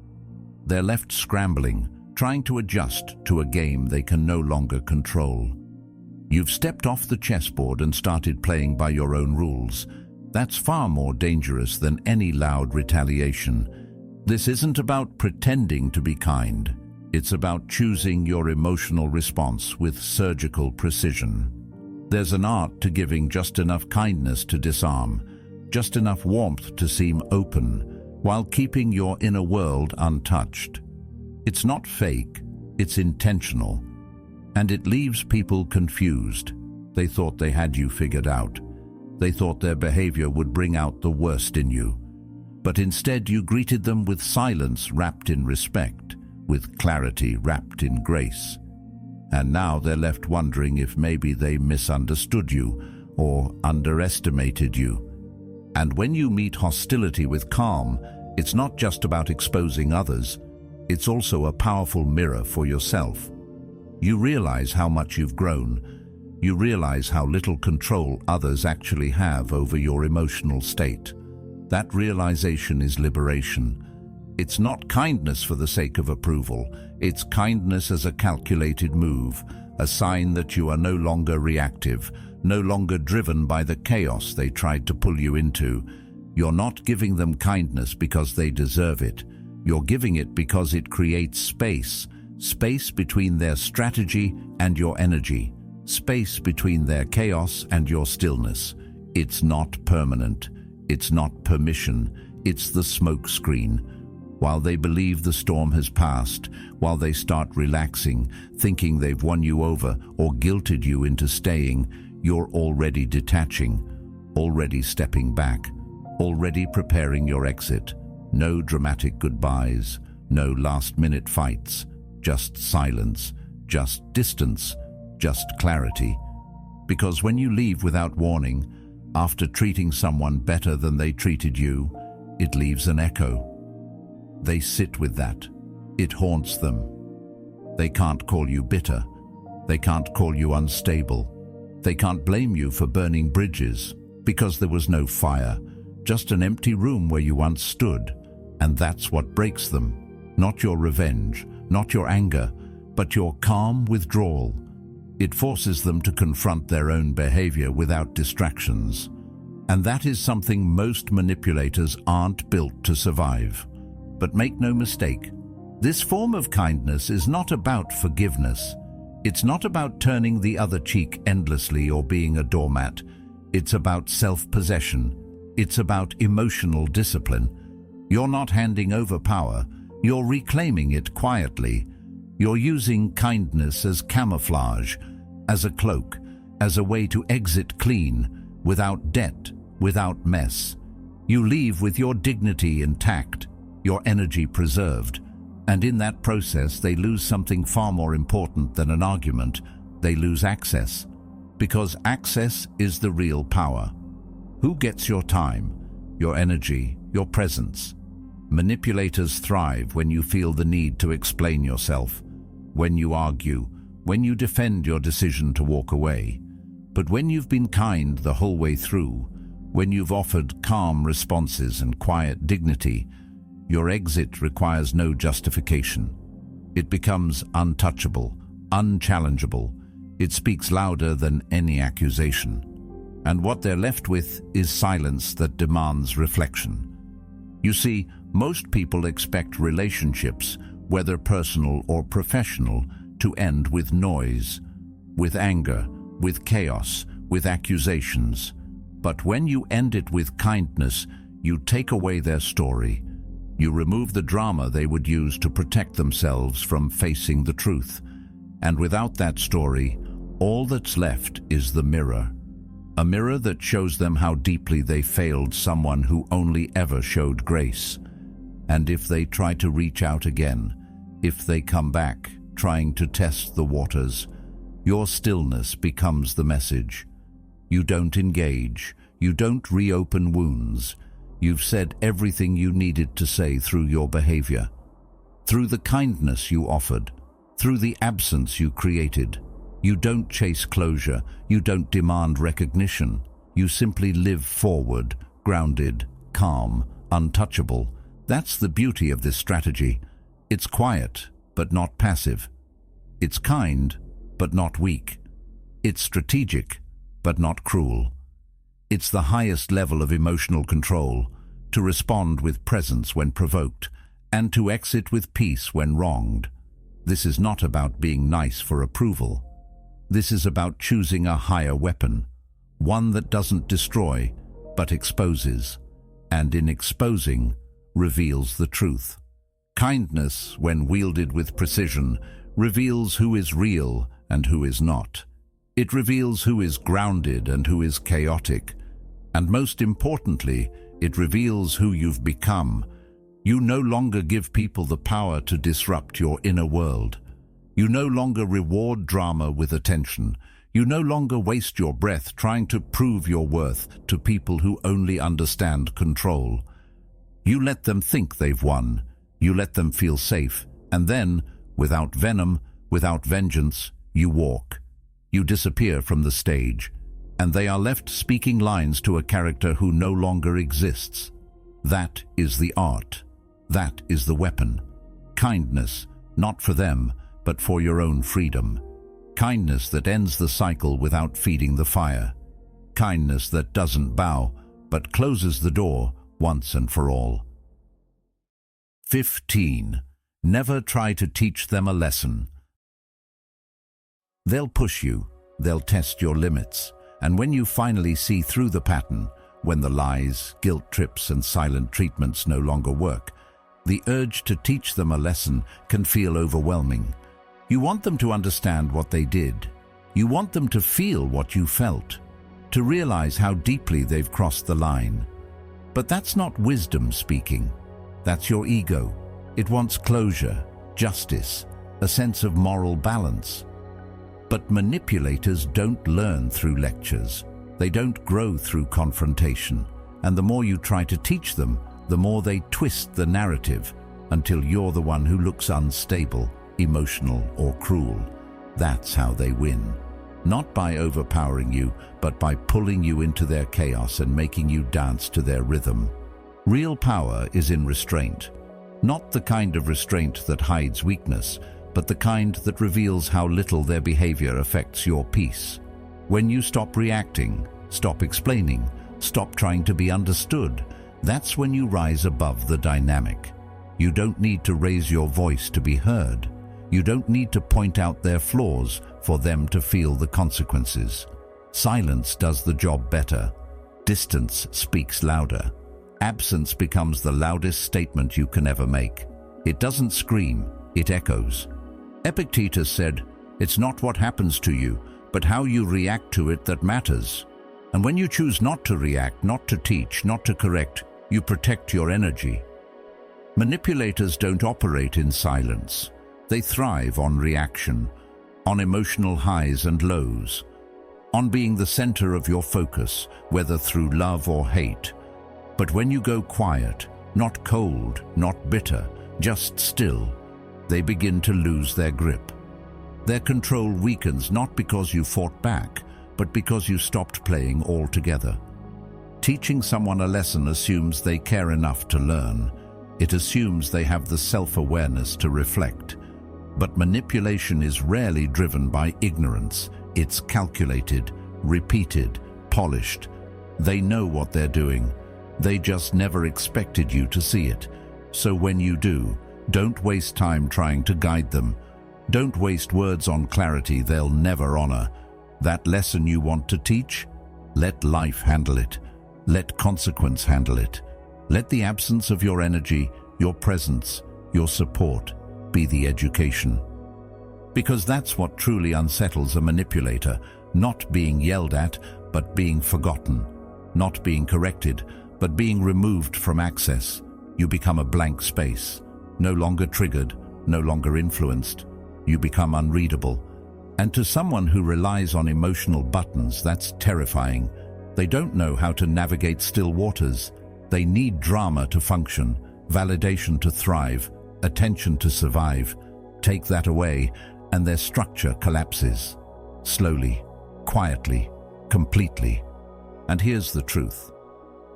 They're left scrambling, trying to adjust to a game they can no longer control. You've stepped off the chessboard and started playing by your own rules. That's far more dangerous than any loud retaliation. This isn't about pretending to be kind. It's about choosing your emotional response with surgical precision. There's an art to giving just enough kindness to disarm, just enough warmth to seem open, while keeping your inner world untouched. It's not fake, it's intentional. And it leaves people confused. They thought they had you figured out. They thought their behavior would bring out the worst in you. But instead you greeted them with silence wrapped in respect, with clarity wrapped in grace. And now they're left wondering if maybe they misunderstood you or underestimated you. And when you meet hostility with calm, it's not just about exposing others, it's also a powerful mirror for yourself. You realize how much you've grown. You realize how little control others actually have over your emotional state. That realization is liberation. It's not kindness for the sake of approval. It's kindness as a calculated move, a sign that you are no longer reactive, no longer driven by the chaos they tried to pull you into. You're not giving them kindness because they deserve it. You're giving it because it creates space, space between their strategy and your energy, space between their chaos and your stillness. It's not permanent. It's not permission. It's the smoke screen. While they believe the storm has passed, while they start relaxing, thinking they've won you over or guilted you into staying, you're already detaching, already stepping back, already preparing your exit. No dramatic goodbyes, no last-minute fights, just silence, just distance, just clarity. Because when you leave without warning, after treating someone better than they treated you, it leaves an echo. They sit with that. It haunts them. They can't call you bitter. They can't call you unstable. They can't blame you for burning bridges, because there was no fire, just an empty room where you once stood. And that's what breaks them. Not your revenge, not your anger, but your calm withdrawal. It forces them to confront their own behavior without distractions. And that is something most manipulators aren't built to survive. But make no mistake, this form of kindness is not about forgiveness. It's not about turning the other cheek endlessly or being a doormat. It's about self-possession. It's about emotional discipline. You're not handing over power, you're reclaiming it quietly. You're using kindness as camouflage, as a cloak, as a way to exit clean, without debt, without mess. You leave with your dignity intact, your energy preserved, and in that process they lose something far more important than an argument. They lose access, because access is the real power. Who gets your time, your energy, your presence? Manipulators thrive when you feel the need to explain yourself, when you argue, when you defend your decision to walk away. But when you've been kind the whole way through, when you've offered calm responses and quiet dignity, your exit requires no justification. It becomes untouchable, unchallengeable. It speaks louder than any accusation. And what they're left with is silence that demands reflection. You see, most people expect relationships, whether personal or professional, to end with noise, with anger, with chaos, with accusations. But when you end it with kindness, you take away their story. You remove the drama they would use to protect themselves from facing the truth. And without that story, all that's left is the mirror. A mirror that shows them how deeply they failed someone who only ever showed grace. And if they try to reach out again, if they come back, trying to test the waters, your stillness becomes the message. You don't engage, you don't reopen wounds. You've said everything you needed to say through your behavior, through the kindness you offered, through the absence you created. You don't chase closure, you don't demand recognition. You simply live forward, grounded, calm, untouchable. That's the beauty of this strategy. It's quiet, but not passive. It's kind, but not weak. It's strategic, but not cruel. It's the highest level of emotional control, to respond with presence when provoked, and to exit with peace when wronged. This is not about being nice for approval. This is about choosing a higher weapon, one that doesn't destroy, but exposes, and in exposing, reveals the truth. Kindness, when wielded with precision, reveals who is real and who is not. It reveals who is grounded and who is chaotic. And most importantly, it reveals who you've become. You no longer give people the power to disrupt your inner world. You no longer reward drama with attention. You no longer waste your breath trying to prove your worth to people who only understand control. You let them think they've won. You let them feel safe. And then, without venom, without vengeance, you walk. You disappear from the stage, and they are left speaking lines to a character who no longer exists. That is the art. That is the weapon. Kindness, not for them, but for your own freedom. Kindness that ends the cycle without feeding the fire. Kindness that doesn't bow, but closes the door once and for all. 15. Never try to teach them a lesson. They'll push you, they'll test your limits, and when you finally see through the pattern, when the lies, guilt trips, and silent treatments no longer work, the urge to teach them a lesson can feel overwhelming. You want them to understand what they did. You want them to feel what you felt, to realize how deeply they've crossed the line. But that's not wisdom speaking. That's your ego. It wants closure, justice. a sense of moral balance. But manipulators don't learn through lectures. They don't grow through confrontation. And the more you try to teach them, the more they twist the narrative until you're the one who looks unstable, emotional, or cruel. That's how they win. Not by overpowering you, but by pulling you into their chaos and making you dance to their rhythm. Real power is in restraint. Not the kind of restraint that hides weakness, but the kind that reveals how little their behavior affects your peace. When you stop reacting, stop explaining, stop trying to be understood, that's when you rise above the dynamic. You don't need to raise your voice to be heard. You don't need to point out their flaws for them to feel the consequences. Silence does the job better. Distance speaks louder. Absence becomes the loudest statement you can ever make. It doesn't scream, it echoes. Epictetus said, "It's not what happens to you, but how you react to it that matters." And when you choose not to react, not to teach, not to correct, you protect your energy. Manipulators don't operate in silence. They thrive on reaction, on emotional highs and lows, on being the center of your focus, whether through love or hate. But when you go quiet, not cold, not bitter, just still, they begin to lose their grip. Their control weakens not because you fought back, but because you stopped playing altogether. Teaching someone a lesson assumes they care enough to learn. It assumes they have the self-awareness to reflect. But manipulation is rarely driven by ignorance. It's calculated, repeated, polished. They know what they're doing. They just never expected you to see it. So when you do, don't waste time trying to guide them. Don't waste words on clarity they'll never honor. That lesson you want to teach? Let life handle it. Let consequence handle it. Let the absence of your energy, your presence, your support be the education. Because that's what truly unsettles a manipulator, not being yelled at, but being forgotten, not being corrected, but being removed from access. You become a blank space, no longer triggered, no longer influenced. You become unreadable. And to someone who relies on emotional buttons, that's terrifying. They don't know how to navigate still waters. They need drama to function, validation to thrive, attention to survive. Take that away, and their structure collapses. Slowly, quietly, completely. And here's the truth.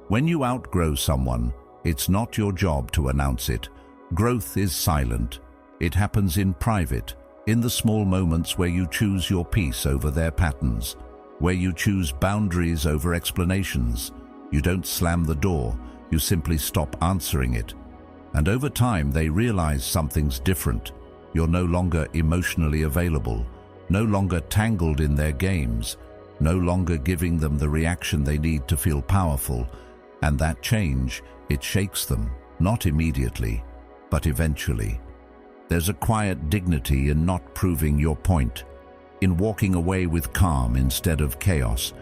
When you outgrow someone, it's not your job to announce it. Growth is silent. It happens in private, in the small moments where you choose your peace over their patterns, where you choose boundaries over explanations. You don't slam the door, you simply stop answering it. And over time they realize something's different. You're no longer emotionally available, no longer tangled in their games, no longer giving them the reaction they need to feel powerful. And that change, it shakes them, not immediately, but eventually. There's a quiet dignity in not proving your point, in walking away with calm instead of chaos,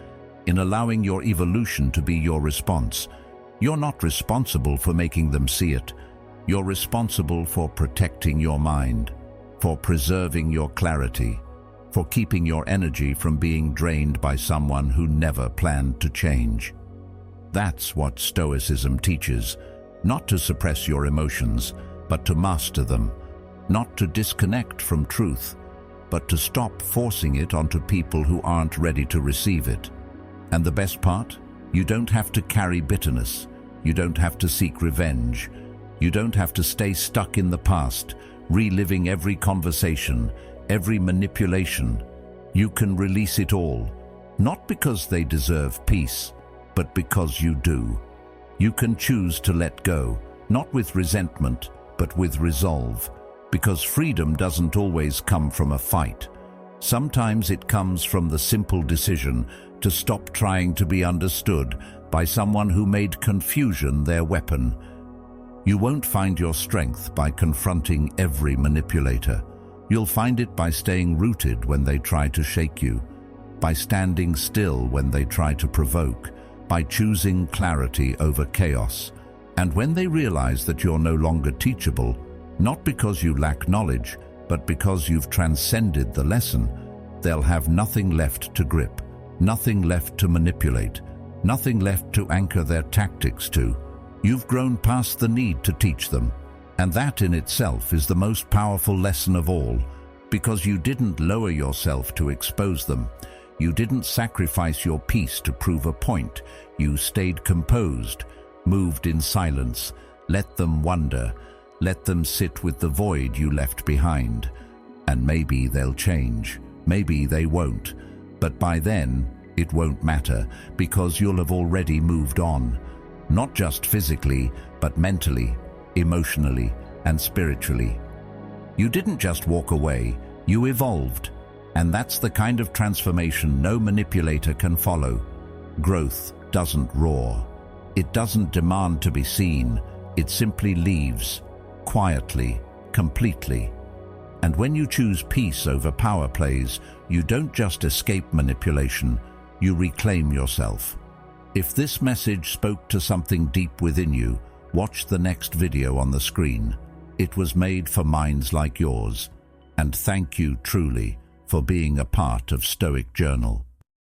in allowing your evolution to be your response. You're not responsible for making them see it. You're responsible for protecting your mind, for preserving your clarity, for keeping your energy from being drained by someone who never planned to change. That's what Stoicism teaches, not to suppress your emotions, but to master them, not to disconnect from truth, but to stop forcing it onto people who aren't ready to receive it. And the best part? You don't have to carry bitterness. You don't have to seek revenge. You don't have to stay stuck in the past, reliving every conversation, every manipulation. You can release it all, not because they deserve peace, but because you do. You can choose to let go, not with resentment, but with resolve. Because freedom doesn't always come from a fight. Sometimes it comes from the simple decision to stop trying to be understood by someone who made confusion their weapon. You won't find your strength by confronting every manipulator. You'll find it by staying rooted when they try to shake you, by standing still when they try to provoke, by choosing clarity over chaos. And when they realize that you're no longer teachable, not because you lack knowledge, but because you've transcended the lesson, they'll have nothing left to grip, nothing left to manipulate, nothing left to anchor their tactics to. You've grown past the need to teach them, and that in itself is the most powerful lesson of all, because you didn't lower yourself to expose them. You didn't sacrifice your peace to prove a point. You stayed composed, moved in silence, let them wonder, let them sit with the void you left behind. And maybe they'll change, maybe they won't, but by then it won't matter, because you'll have already moved on, not just physically, but mentally, emotionally, and spiritually. You didn't just walk away, you evolved, and that's the kind of transformation no manipulator can follow. Growth doesn't roar. It doesn't demand to be seen. It simply leaves, quietly, completely. And when you choose peace over power plays, you don't just escape manipulation, you reclaim yourself. If this message spoke to something deep within you, watch the next video on the screen. It was made for minds like yours. And thank you truly for being a part of Stoic Journal.